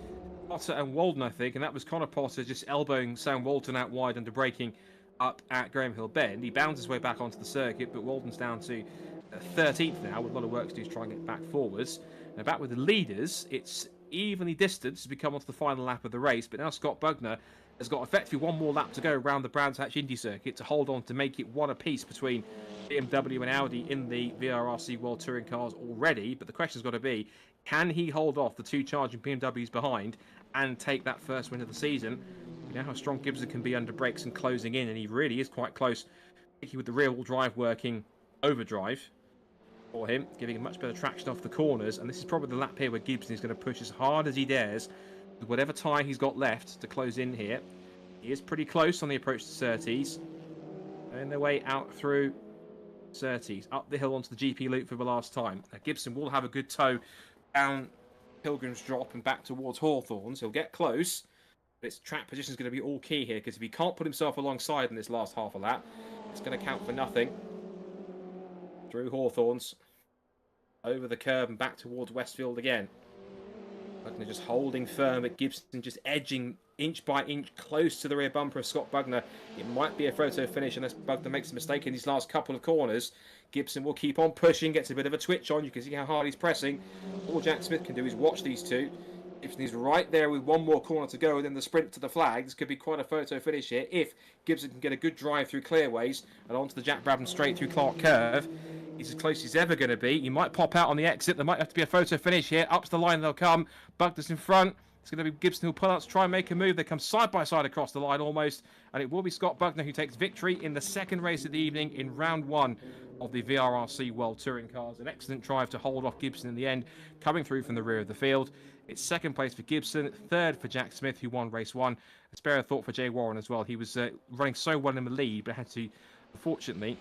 Potter and Walden, I think, and that was Connor Potter just elbowing Sam Walton out wide under braking up at Graham Hill Bend. He bounds his way back onto the circuit, but Walden's down to 13th now, with a lot of work to do to try and get back forwards. Now back with the leaders, it's evenly distanced as we come onto the final lap of the race, but now Scott Bugner has got effectively one more lap to go around the Brands Hatch Indy circuit to hold on to make it one apiece between BMW and Audi in the VRRC World Touring Cars already. But the question's got to be, can he hold off the two charging BMWs behind and take that first win of the season? You know how strong Gibson can be under brakes and closing in, and he really is quite close, particularly with the rear-wheel drive working overdrive for him, giving him much better traction off the corners. And this is probably the lap here where Gibson is going to push as hard as he dares with whatever tyre he's got left to close in here. He is pretty close on the approach to Surtees, and their way out through Surtees, up the hill onto the GP loop for the last time. Now, Gibson will have a good tow down Pilgrim's Drop and back towards Hawthorns. He'll get close, but its track position is going to be all key here, because if he can't put himself alongside in this last half a lap, it's going to count for nothing. Through Hawthorns, over the curb and back towards Westfield again. Bugner just holding firm, at Gibson just edging inch by inch close to the rear bumper of Scott Bugner. It might be a photo finish unless Bugner makes a mistake in these last couple of corners. Gibson will keep on pushing, gets a bit of a twitch on. You can see how hard he's pressing. All Jack Smith can do is watch these two. Gibson is right there with one more corner to go, and then the sprint to the flag. This could be quite a photo finish here if Gibson can get a good drive through Clearways and onto the Jack Brabham straight through Clark Curve. He's as close as he's ever going to be. He might pop out on the exit. There might have to be a photo finish here. Up to the line they'll come. Bugner's in front. It's going to be Gibson who'll pull out to try and make a move. They come side by side across the line almost. And it will be Scott Bugner who takes victory in the second race of the evening in round one of the VRRC World Touring Cars. An excellent drive to hold off Gibson in the end, coming through from the rear of the field. It's second place for Gibson, third for Jack Smith, who won race one. A spare a thought for Jay Warren as well. He was running so well in the lead, but had to, unfortunately,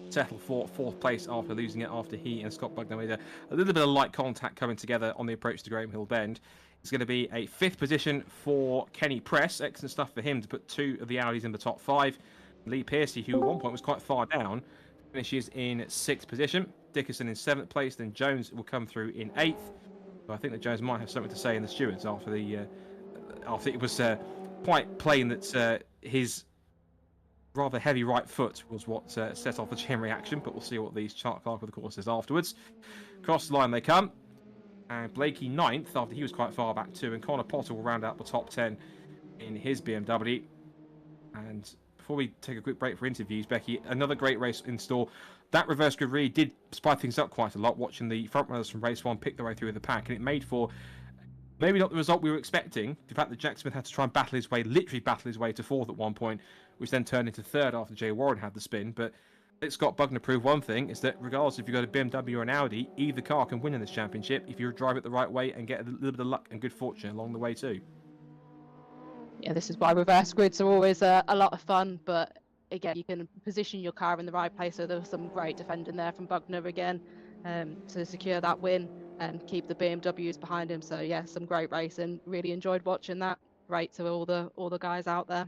settle for fourth place after losing it after he and Scott Bugner made a little bit of light contact coming together on the approach to Graham Hill Bend. It's going to be a fifth position for Kenny Press. Excellent stuff for him to put two of the Audis in the top five. Lee Piercy, who at one point was quite far down, finishes in sixth position. Dickerson in seventh place. Then Jones will come through in eighth. So I think that Jones might have something to say in the stewards after it was quite plain that his rather heavy right foot was what set off the chain reaction, but we'll see what these chart clerk of the course says afterwards. Across the line they come, and Blakey ninth after he was quite far back too, and Connor Potter will round out the top 10 in his BMW. And before we take a quick break for interviews, Becky, another great race in store. That reverse grid really did spice things up quite a lot, watching the front runners from race one pick their way through the pack, and it made for maybe not the result we were expecting. The fact that Jack Smith had to try and literally battle his way to fourth at one point, which then turned into third after Jay Warren had the spin. But let Scott Bugner prove one thing, is that regardless if you've got a BMW or an Audi, either car can win in this championship if you drive it the right way and get a little bit of luck and good fortune along the way too. Yeah, this is why reverse grids are always a lot of fun, but again, you can position your car in the right place. So there was some great defending there from Bugner again to secure that win and keep the BMWs behind him. So yeah, some great racing. Really enjoyed watching that. Great to all the guys out there.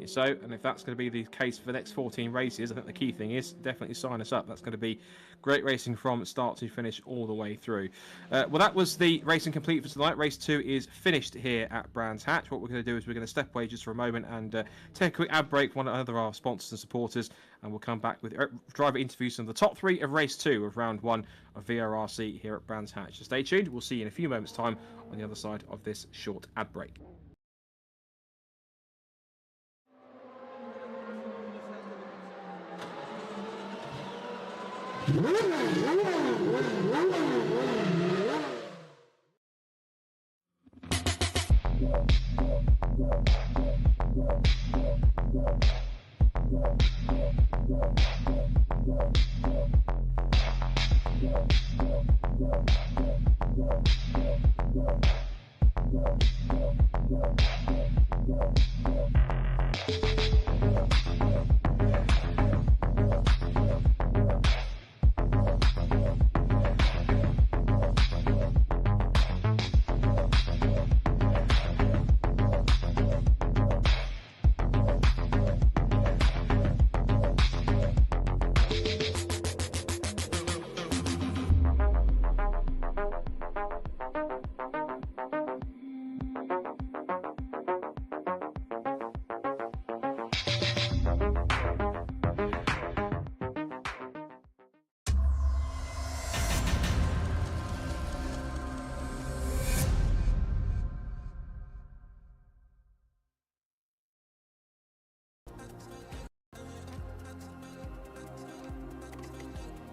So, and if that's going to be the case for the next 14 races, I think the key thing is definitely sign us up. That's going to be great racing from start to finish all the way through. Well, that was the racing complete for tonight. Race 2 is finished here at Brands Hatch. What we're going to do is we're going to step away just for a moment and take a quick ad break, one of our sponsors and supporters, and we'll come back with driver interviews from the top 3 of race 2 of round 1 of VRRC here at Brands Hatch. So stay tuned. We'll see you in a few moments' time on the other side of this short ad break.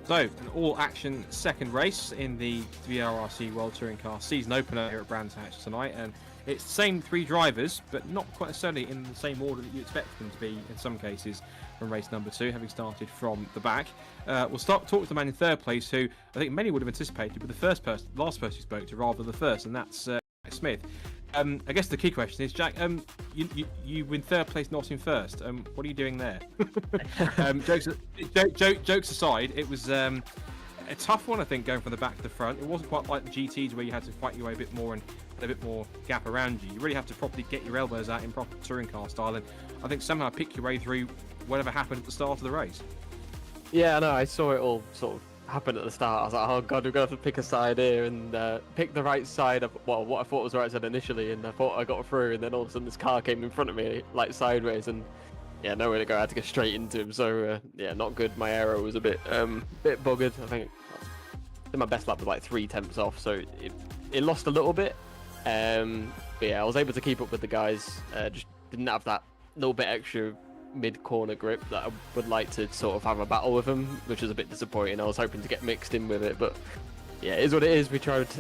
So, an all-action second race in the VRRC World Touring Car season opener here at Brands Hatch tonight, and it's the same 3 drivers, but not quite necessarily in the same order that you expect them to be in some cases from race number 2, having started from the back. We'll talk to the man in third place, who I think many would have anticipated, but the last person you spoke to rather than the first, and that's Jack Smith. I guess the key question is, Jack, you win third place, not in first. What are you doing there? Jokes aside, it was a tough one, I think, going from the back to the front. It wasn't quite like the GTs where you had to fight your way a bit more and a bit more gap around you. You really have to properly get your elbows out in proper touring car style, and I think somehow pick your way through whatever happened at the start of the race. Yeah, no, I saw it all sort of happen at the start. I was like, oh god, we're gonna have to pick a side here, and pick the right side of what I thought was the right side initially, and I thought I got through, and then all of a sudden this car came in front of me like sideways, and yeah, nowhere to go. I had to go straight into him. So yeah, not good. My aero was a bit buggered. I think my best lap was like 3 tenths off, so it lost a little bit. But yeah, I was able to keep up with the guys. Just didn't have that little bit extra mid-corner grip that I would like to sort of have a battle with them, which was a bit disappointing. I was hoping to get mixed in with it, but yeah, it is what it is.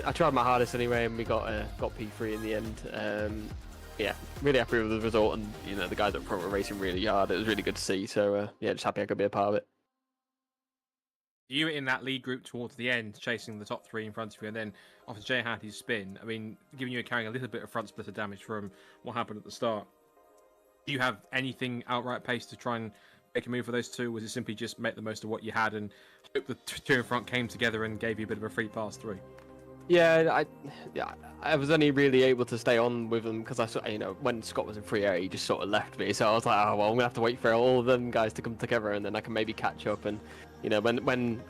I tried my hardest anyway, and we got P3 in the end. Yeah, really happy with the result, and you know, the guys up front were racing really hard. It was really good to see. So yeah, just happy I could be a part of it. You were in that lead group towards the end, chasing the top 3 in front of you, and then after Jay had his spin, I mean, giving you carrying a little bit of front splitter damage from what happened at the start. Do you have anything outright pace to try and make a move for those 2? Was it simply just make the most of what you had and hope the 2 in front came together and gave you a bit of a free pass through? Yeah, I was only really able to stay on with them because I saw, you know, when Scott was in free air, he just sort of left me. So I was like, oh well, I'm gonna have to wait for all of them guys to come together, and then I can maybe catch up. And you know, when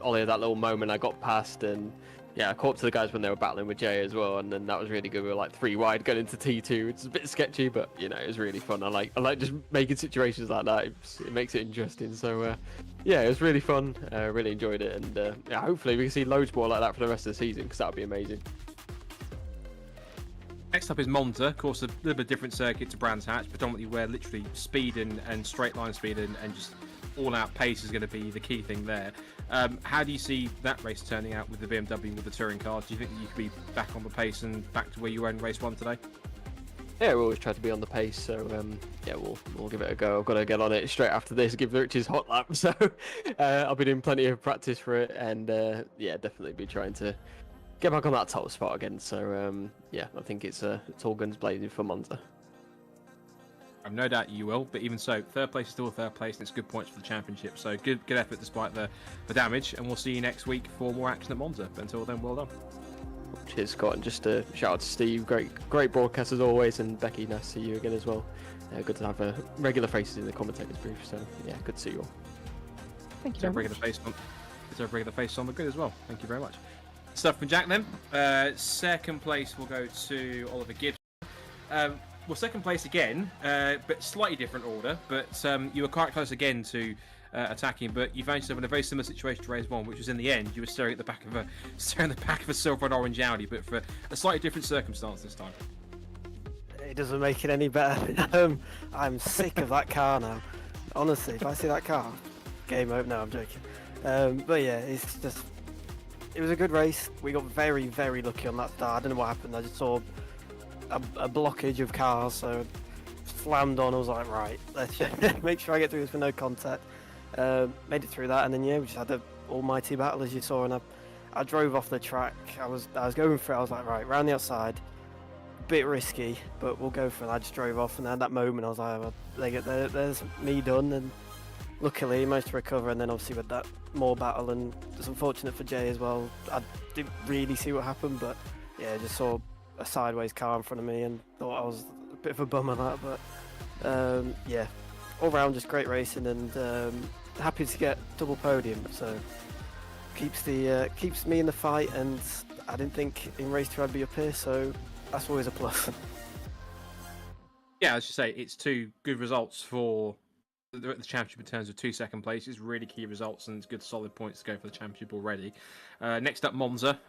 Ollie had that little moment, I got past, and yeah, I caught up to the guys when they were battling with Jay as well, and then that was really good. We were like 3 wide going into T2, which is a bit sketchy, but you know, it was really fun. I like just making situations like that. It makes it interesting. So yeah, it was really fun. Really enjoyed it, and yeah, hopefully we can see loads more like that for the rest of the season, because that would be amazing. Next up is Monza, of course, a little bit different circuit to Brands Hatch, predominantly where literally speed and straight line speed and just all-out pace is going to be the key thing there. How do you see that race turning out with the BMW, with the touring car? Do you think that you could be back on the pace and back to where you were in race 1 today? Yeah, we always try to be on the pace, so yeah, we'll give it a go. I've got to get on it straight after this, give Rich's hot lap, so I'll be doing plenty of practice for it, and yeah, definitely be trying to get back on that top spot again. So yeah, I think it's all guns blazing for Monza. I've no doubt you will, but even so, third place is still a third place, and it's good points for the championship. So good effort despite the damage, and we'll see you next week for more action at Monza. But until then, well done. Cheers, Scott, and just a shout out to Steve. Great broadcast as always, and Becky, nice to see you again as well. Good to have regular faces in the commentators booth. So yeah, good to see you all. Thank you. Regular face on the grid as well. Thank you very much. Stuff from Jack then. Second place will go to Oliver Gibbs. Well, second place again, but slightly different order. But you were quite close again to attacking, but you found yourself in a very similar situation to race 1, which was in the end you were staring at the back of a silver and orange Audi, but for a slightly different circumstance this time. It doesn't make it any better. I'm sick of that car now. Honestly, if I see that car, game over. No, I'm joking. But yeah, it's just. It was a good race. We got very, very lucky on that start. I don't know what happened. I just saw a blockage of cars, so slammed on. I was like, right, let's just make sure I get through this with no contact. Made it through that, and then yeah, we just had an almighty battle, as you saw. And I drove off the track. I was going for it. I was like, right, round the outside. Bit risky, but we'll go for it. I just drove off, and at that moment, I was like, well, there's me done. And luckily, I managed to recover. And then obviously with that more battle, and it's unfortunate for Jay as well. I didn't really see what happened, but yeah, I just saw a sideways car in front of me and thought I was a bit of a bum on that. But yeah, all round just great racing, and happy to get double podium. So keeps me in the fight, and I didn't think in race 2 I'd be up here, so that's always a plus. Yeah, as you say, it's 2 good results for the championship in terms of 2 second places, really key results, and it's good solid points to go for the championship already. Next up, Monza.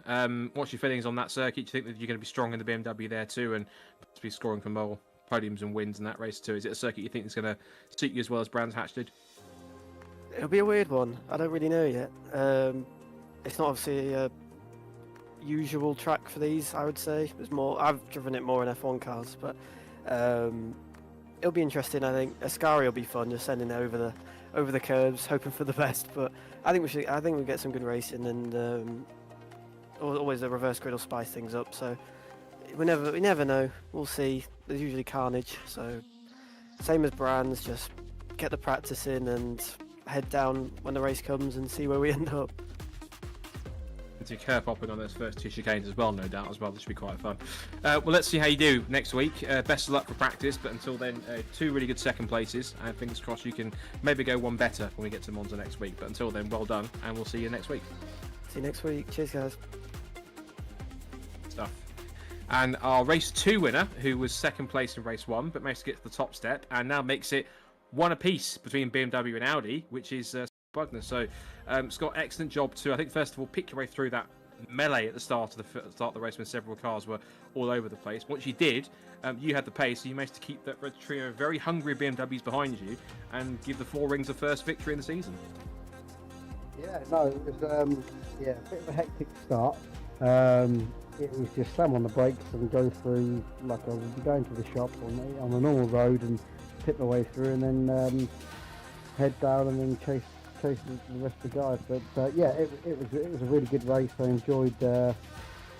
What's your feelings on that circuit? Do you think that you're going to be strong in the BMW there too, and be scoring for more podiums and wins in that race too? Is it a circuit you think is going to suit you as well as Brands Hatch did? It'll be a weird one. I don't really know yet. It's not obviously a usual track for these, I would say. It's more. I've driven it more in F1 cars, but it'll be interesting. I think Ascari will be fun, just sending it over the curves, hoping for the best. But I think we'll get some good racing, and always the reverse grid will spice things up. So we never know. We'll see. There's usually carnage. So same as Brands, just get the practice in and head down when the race comes and see where we end up. To curb hopping on those first 2 chicanes as well, no doubt as well. This should be quite fun. Well, let's see how you do next week. Best of luck for practice, but until then, 2 really good second places, and fingers crossed you can maybe go one better when we get to Monza next week. But until then, well done, and we'll see you next week. See you next week. Cheers, guys. Stuff. And our race 2 winner, who was second place in race 1, but managed to get to the top step, and now makes it 1 apiece between BMW and Audi, which is Bugner. So, Scott, excellent job to, I think, first of all, pick your way through that melee at the start of the race when several cars were all over the place. Once you did, you had the pace, so you managed to keep that red trio of very hungry BMWs behind you and give the 4 Rings the first victory in the season. Yeah, no, it was a bit of a hectic start. It was just slam on the brakes and go through like I would be going to the shop on a normal road and tip my way through, and then head down and then chase the rest of the guys. But yeah, it was a really good race. I enjoyed sort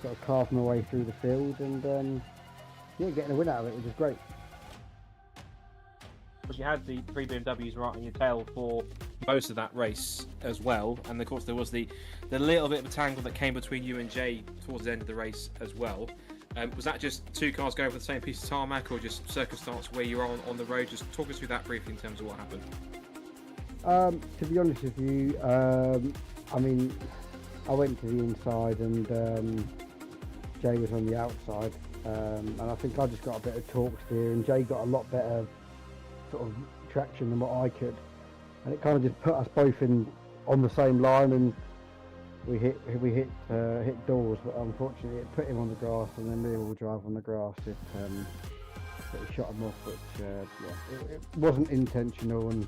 of carving my way through the field and getting a win out of it. It was great. You had the 3 BMWs right on your tail for most of that race as well, and of course there was the little bit of a tangle that came between you and Jay towards the end of the race as well. Was that just 2 cars going over the same piece of tarmac, or just circumstance where you were on the road? Just talk us through that briefly in terms of what happened. To be honest with you, I mean, I went to the inside and Jay was on the outside, and I think I just got a bit of torque steer, and Jay got a lot better sort of traction than what I could, and it kind of just put us both on the same line, and we hit doors, but unfortunately it put him on the grass, and then rear-wheel drive on the grass it shot him off, which it wasn't intentional, and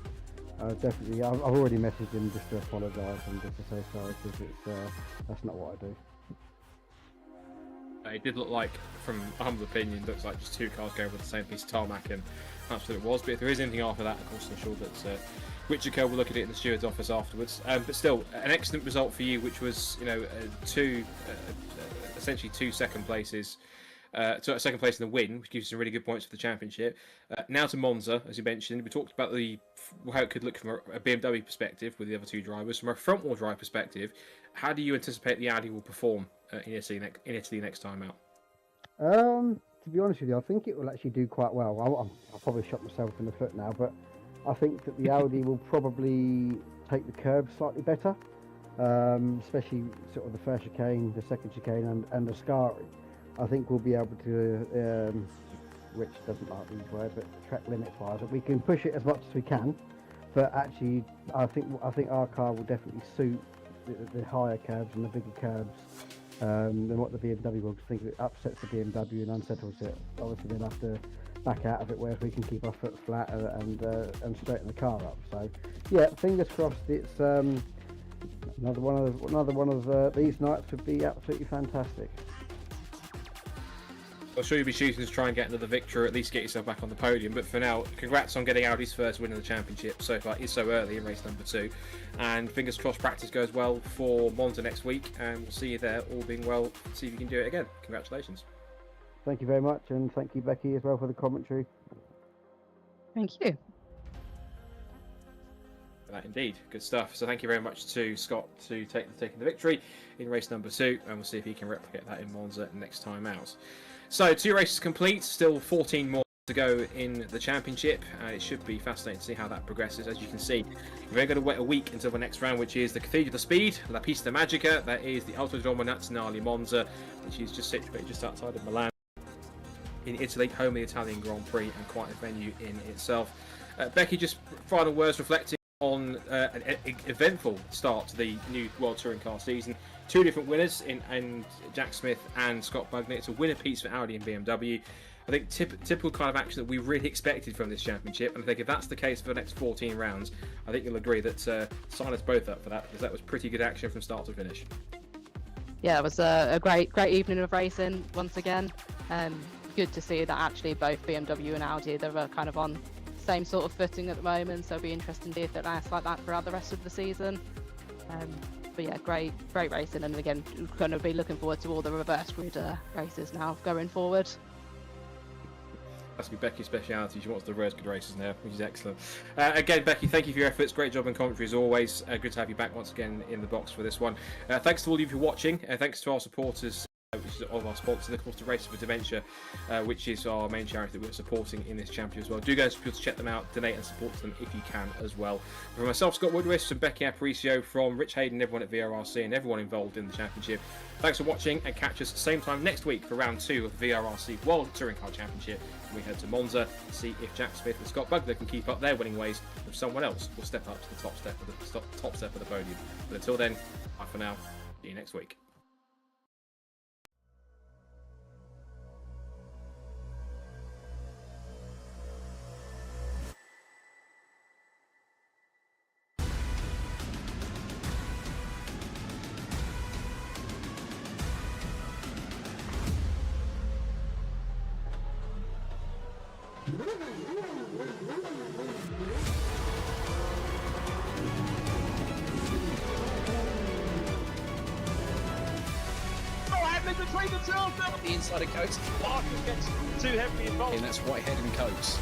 definitely I've already messaged him just to apologise and just to say sorry, because that's not what I do. It did look like, from my humble opinion, looks like just 2 cars going with the same piece of tarmac, and that's what it was. But if there is anything after that, of course, I'm sure that Richard Kerr will look at it in the steward's office afterwards. But still, an excellent result for you, which was, essentially 2 second places. Second place in the win, which gives you some really good points for the championship. Now to Monza, as you mentioned, we talked about how it could look from a BMW perspective with the other 2 drivers. From a front-wheel drive perspective, how do you anticipate the Audi will perform in Italy next time out? To be honest with you, I think it will actually do quite well. I'll probably shot myself in the foot now, but I think that the Audi will probably take the curb slightly better, especially sort of the first chicane, the second chicane, and the Ascari. I think we'll be able to, Rich doesn't like these words, but track limit wise, we can push it as much as we can. But actually, I think our car will definitely suit the higher curbs and the bigger curbs than what the BMW will. I think it upsets the BMW and unsettles it. Obviously, they'll have to back out of it, whereas we can keep our foot flat and straighten the car up. So, yeah, fingers crossed. It's another one of these nights would be absolutely fantastic. I'm sure you'll be shooting to try and get another victory, or at least get yourself back on the podium. But for now, congrats on getting Audi's first win in the championship so far. It's so early in race number 2. And fingers crossed practice goes well for Monza next week. And we'll see you there, all being well. See if you can do it again. Congratulations. Thank you very much. And thank you, Becky, as well, for the commentary. Thank you. That indeed. Good stuff. So thank you very much to Scott to taking the victory in race number 2. And we'll see if he can replicate that in Monza next time out. So 2 races complete, still 14 more to go in the championship. It should be fascinating to see how that progresses. As you can see, we've only got to wait a week until the next round, which is the Cathedral of Speed, La Pista Magica. That is the Autodromo Nazionale Monza, which is just situated just outside of Milan in Italy, home of the Italian Grand Prix, and quite a venue in itself. Becky, just final words reflecting on an eventful start to the new World Touring Car season. 2 different winners in Jack Smith and Scott Bugner. It's a winner piece for Audi and BMW. I think typical kind of action that we really expected from this championship. And I think if that's the case for the next 14 rounds, I think you'll agree that sign us both up for that, because that was pretty good action from start to finish. Yeah, it was a great evening of racing once again. Good to see that actually both BMW and Audi, they're kind of on same sort of footing at the moment, so it'll be interesting to see if it lasts like that throughout the rest of the season. But yeah, great racing, and again, we're going to be looking forward to all the reverse grid races now going forward. That's going to be Becky's speciality. She wants the reverse grid races now, which is excellent. Again, Becky, thank you for your efforts. Great job in commentary as always. Good to have you back once again in the box for this one. Thanks to all of you for watching. Thanks to our supporters, which is all of our sponsors, and of course to Races for Dementia, which is our main charity that we're supporting in this championship as well. Do go to check them out, donate and support them if you can as well. For myself, Scott Woodwiss, and Becky Aparicio, from Rich Hayden, everyone at VRRC, and everyone involved in the championship, thanks for watching, and catch us same time next week for round 2 of the VRRC World Touring Car Championship. We head to Monza to see if Jack Smith and Scott Bugler can keep up their winning ways, or someone else will step up to the top step of the podium. But until then, bye for now. See you next week. Between the two of them, the inside of Coates, Larkin gets too heavily involved, and that's Whitehead and Coates.